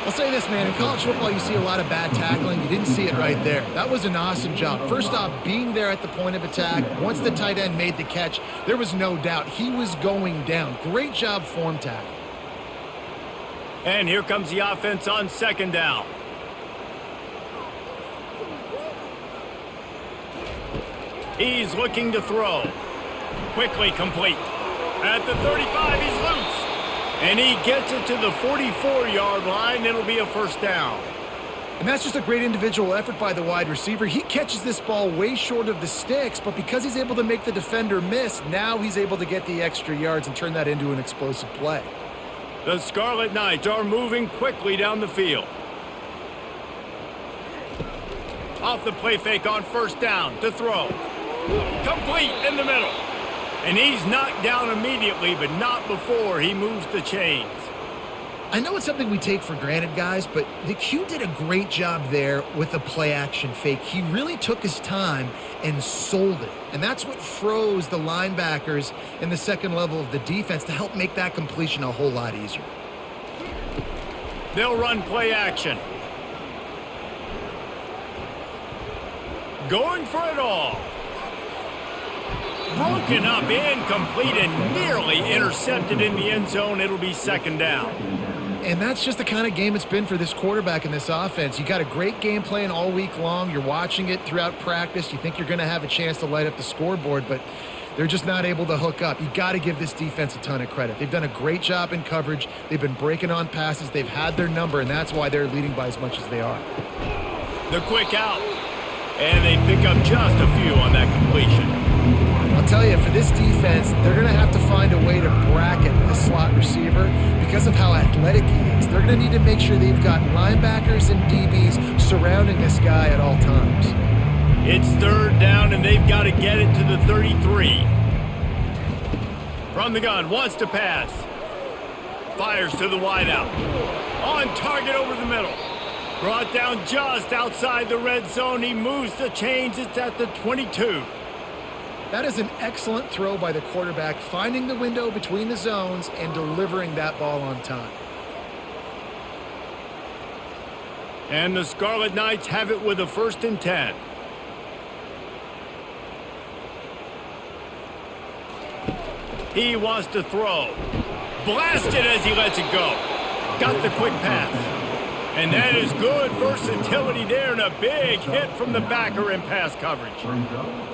I'll say this, man. In college football, you see a lot of bad tackling. You didn't see it right there. That was an awesome job. First off, being there at the point of attack. Once the tight end made the catch, there was no doubt he was going down. Great job form tackle. And here comes the offense on second down. He's looking to throw. Quickly complete. At the 35, he's loose. And he gets it to the 44-yard line. It'll be a first down. And that's just a great individual effort by the wide receiver. He catches this ball way short of the sticks, but because he's able to make the defender miss, now he's able to get the extra yards and turn that into an explosive play. The Scarlet Knights are moving quickly down the field. Off the play fake on first down to throw. Complete in the middle. And he's knocked down immediately, but not before he moves the chains. I know it's something we take for granted, guys, but the Q did a great job there with the play-action fake. He really took his time and sold it. And that's what froze the linebackers in the second level of the defense to help make that completion a whole lot easier. They'll run play action. Going for it all. Broken up, incomplete, and nearly intercepted in the end zone. It'll be second down. And that's just the kind of game it's been for this quarterback in this offense. You got a great game plan all week long. You're watching it throughout practice. You think you're going to have a chance to light up the scoreboard, but they're just not able to hook up. You got to give this defense a ton of credit. They've done a great job in coverage. They've been breaking on passes. They've had their number, and that's why they're leading by as much as they are. The quick out. And they pick up just a few on that completion. I'll tell you, for this defense, they're going to have to find a way to bracket the slot receiver because of how athletic he is. They're going to need to make sure they've got linebackers and DBs surrounding this guy at all times. It's third down, and they've got to get it to the 33. From the gun, wants to pass. Fires to the wideout. On target over the middle. Brought down just outside the red zone. He moves the chains. It's at the 22. That is an excellent throw by the quarterback, finding the window between the zones and delivering that ball on time. And the Scarlet Knights have it with a 1st and 10. He wants to throw. Blasted as he lets it go. Got the quick pass. And that is good versatility there, and a big hit from the backer in pass coverage.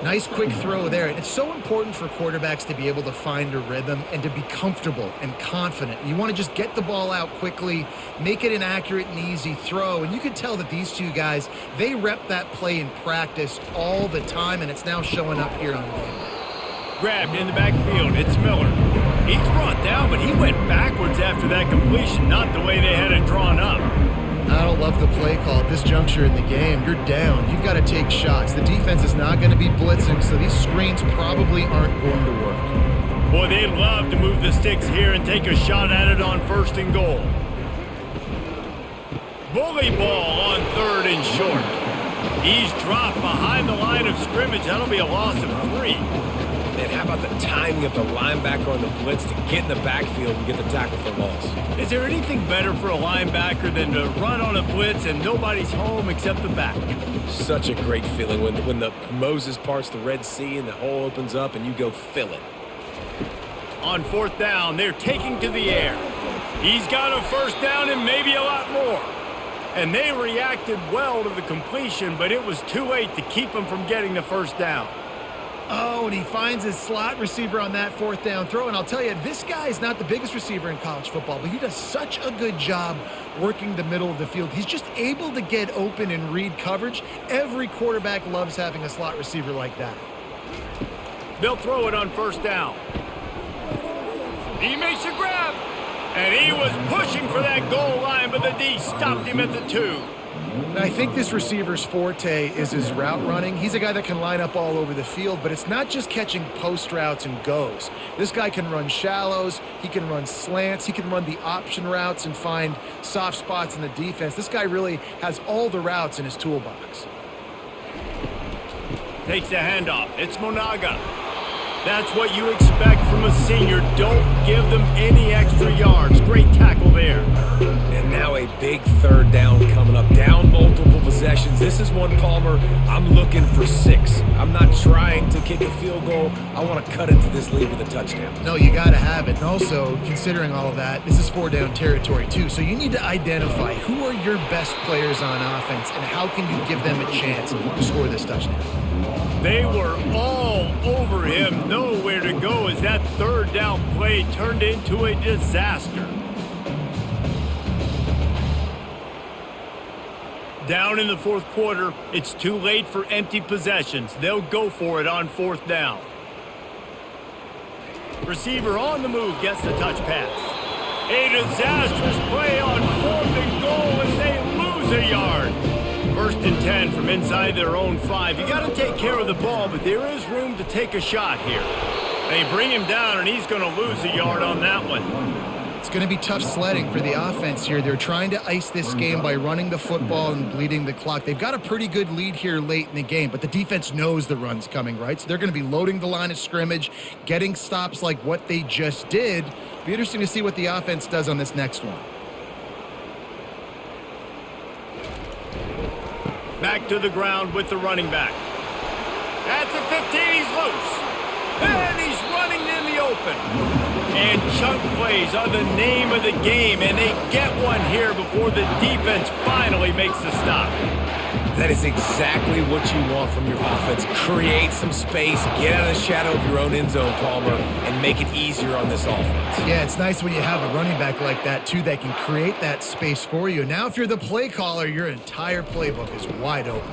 Nice quick throw there. And it's so important for quarterbacks to be able to find a rhythm and to be comfortable and confident. You want to just get the ball out quickly, make it an accurate and easy throw. And you can tell that these two guys, they rep that play in practice all the time, and it's now showing up here on game. Grabbed in the backfield. It's Miller. He's brought down, but he went backwards after that completion, not the way they had it drawn up. I don't love the play call at this juncture in the game. You're down. You've got to take shots. The defense is not going to be blitzing, so these screens probably aren't going to work. Boy, they'd love to move the sticks here and take a shot at it on 1st and goal. Bully ball on 3rd and short. He's dropped behind the line of scrimmage. That'll be a loss of 3. Man, how about the timing of the linebacker on the blitz to get in the backfield and get the tackle for loss? Is there anything better for a linebacker than to run on a blitz and nobody's home except the back? Such a great feeling when the Moses parts the Red Sea and the hole opens up and you go fill it. On 4th down, they're taking to the air. He's got a 1st down and maybe a lot more. And they reacted well to the completion, but it was too late to keep him from getting the 1st down. Oh, and he finds his slot receiver on that 4th down throw. And I'll tell you, this guy is not the biggest receiver in college football, but he does such a good job working the middle of the field. He's just able to get open and read coverage. Every quarterback loves having a slot receiver like that. They'll throw it on 1st down. He makes a grab. And he was pushing for that goal line, but the D stopped him at the 2. And I think this receiver's forte is his route running. He's a guy that can line up all over the field, but it's not just catching post routes and goes. This guy can run shallows, he can run slants, he can run the option routes and find soft spots in the defense. This guy really has all the routes in his toolbox. Takes the handoff. It's Monaga. That's what you expect from a senior. Don't give them any extra yards. Great tackle there. And now a big 3rd down coming up. Down multiple possessions. This is one, Palmer, I'm looking for 6. I'm not trying to kick a field goal. I want to cut into this lead with a touchdown. No, you got to have it. And also, considering all of that, this is 4-down territory too. So you need to identify who are your best players on offense and how can you give them a chance to score this touchdown. They were all over him, nowhere to go as that 3rd down play turned into a disaster. Down in the 4th quarter, it's too late for empty possessions. They'll go for it on 4th down. Receiver on the move gets the touch pass. A disastrous play on 4th and goal as they lose a yard. 1st and 10 from inside their own 5. You got to take care of the ball, but there is room to take a shot here. They bring him down, and he's going to lose a yard on that one. It's going to be tough sledding for the offense here. They're trying to ice this game by running the football and bleeding the clock. They've got a pretty good lead here late in the game, but the defense knows the run's coming, right? So they're going to be loading the line of scrimmage, getting stops like what they just did. Be interesting to see what the offense does on this next one. Back to the ground with the running back. At the 15, he's loose. And he's running in the open. And chunk plays are the name of the game, and they get one here before the defense finally makes the stop. That is exactly what you want from your offense. Create some space, get out of the shadow of your own end zone, Palmer, and make it easier on this offense. Yeah, it's nice when you have a running back like that, too, that can create that space for you. Now, if you're the play caller, your entire playbook is wide open.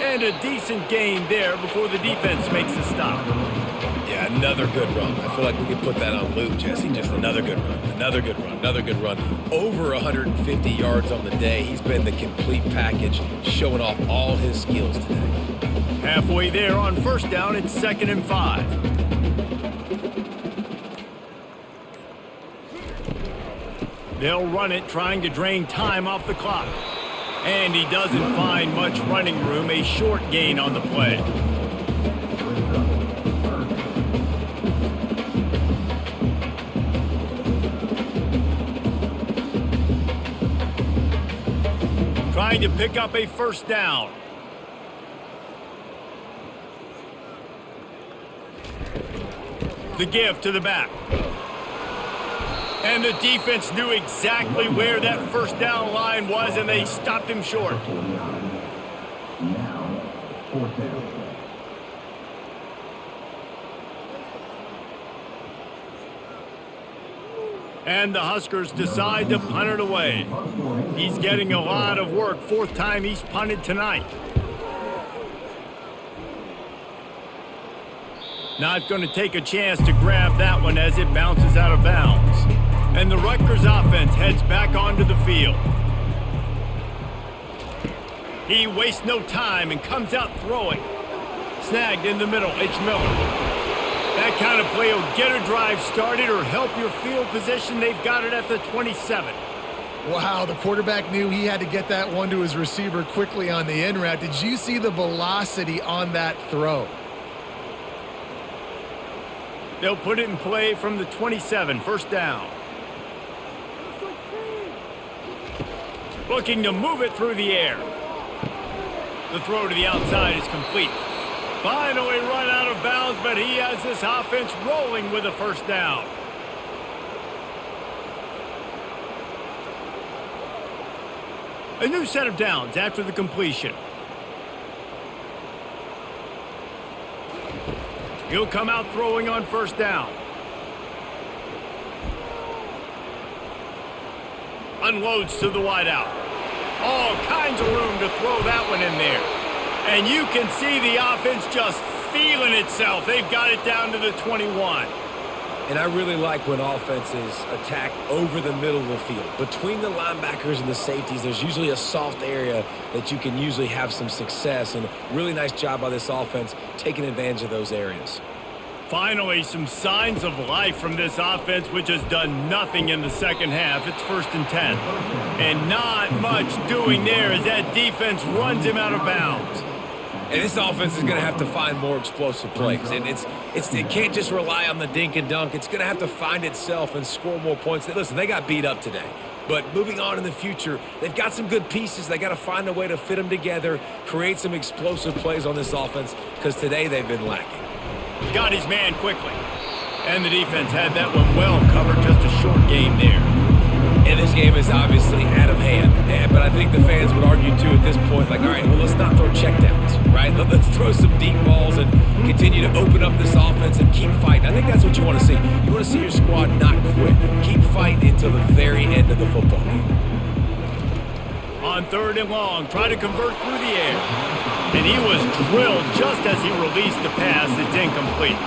And a decent gain there before the defense makes a stop. Yeah, another good run. I feel like we could put that on loop, Jesse. Just another good run, another good run, another good run. Over 150 yards on the day. He's been the complete package, showing off all his skills today. Halfway there on first down, it's 2nd and 5. They'll run it, trying to drain time off the clock. And he doesn't find much running room, a short gain on the play. Trying to pick up a first down. The give to the back. And the defense knew exactly where that first down line was, and they stopped him short. Now, 4th down. And the Huskers decide to punt it away. He's getting a lot of work. 4th time he's punted tonight. Not going to take a chance to grab that one as it bounces out of bounds. And the Rutgers offense heads back onto the field. He wastes no time and comes out throwing. Snagged in the middle, it's Miller. That kind of play will get a drive started or help your field position. They've got it at the 27. Wow, the quarterback knew he had to get that one to his receiver quickly on the in route. Did you see the velocity on that throw? They'll put it in play from the 27, first down. Looking to move it through the air. The throw to the outside is complete. Finally run out of bounds, but he has this offense rolling with a first down. A new set of downs after the completion. He'll come out throwing on first down. Unloads to the wideout. All kinds of room to throw that one in there. And you can see the offense just feeling itself. They've got it down to the 21. And I really like when offenses attack over the middle of the field. Between the linebackers and the safeties, there's usually a soft area that you can usually have some success. And really nice job by this offense taking advantage of those areas. Finally, some signs of life from this offense, which has done nothing in the second half. It's 1st and 10. And not much doing there as that defense runs him out of bounds. And this offense is going to have to find more explosive plays. And it can't just rely on the dink and dunk. It's going to have to find itself and score more points. Listen, they got beat up today. But moving on in the future, they've got some good pieces. They got to find a way to fit them together, create some explosive plays on this offense, because today they've been lacking. Got his man quickly. And the defense had that one well covered. Just a short game there. And this game is obviously out of hand. But I think the fans would argue, too, at this point, like, all right, well, let's not throw checkdowns, right? Let's throw some deep balls and continue to open up this offense and keep fighting. I think that's what you want to see. You want to see your squad not quit. Keep fighting until the very end of the football game. On 3rd and long, try to convert through the air. And he was drilled just as he released the pass. It's incomplete.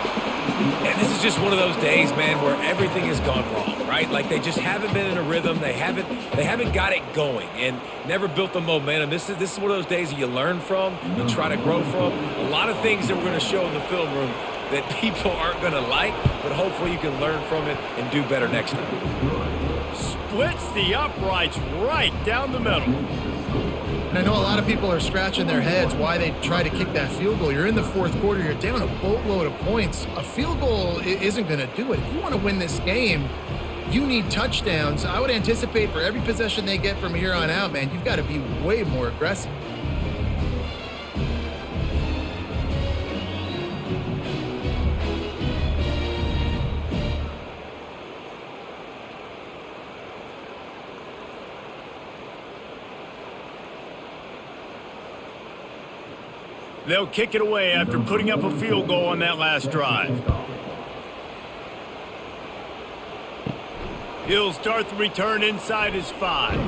And this is just one of those days, man, where everything has gone wrong, right? Like they just haven't been in a rhythm. They haven't got it going and never built the momentum. This is one of those days that you learn from, you try to grow from. A lot of things that we're going to show in the film room that people aren't going to like, but hopefully you can learn from it and do better next time. Splits the uprights right down the middle. And I know a lot of people are scratching their heads why they try to kick that field goal. You're in the 4th quarter. You're down a boatload of points. A field goal isn't going to do it. If you want to win this game, you need touchdowns. I would anticipate for every possession they get from here on out, man, you've got to be way more aggressive. They'll kick it away after putting up a field goal on that last drive. He'll start the return inside his 5.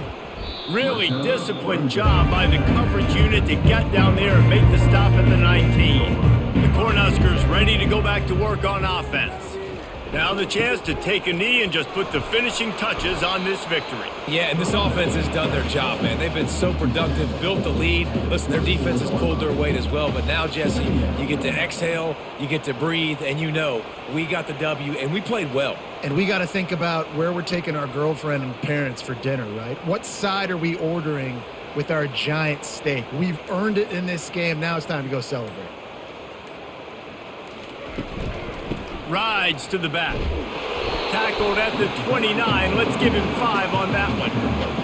Really disciplined job by the coverage unit to get down there and make the stop at the 19. The Cornhuskers ready to go back to work on offense. Now the chance to take a knee and just put the finishing touches on this victory. Yeah, and this offense has done their job, man. They've been so productive, built the lead. Listen, their defense has pulled their weight as well. But now, Jesse, you get to exhale, you get to breathe, and you know we got the W, and we played well. And we got to think about where we're taking our girlfriend and parents for dinner, right? What side are we ordering with our giant steak? We've earned it in this game. Now it's time to go celebrate. Rides to the back. Tackled at the 29. Let's give him 5 on that one.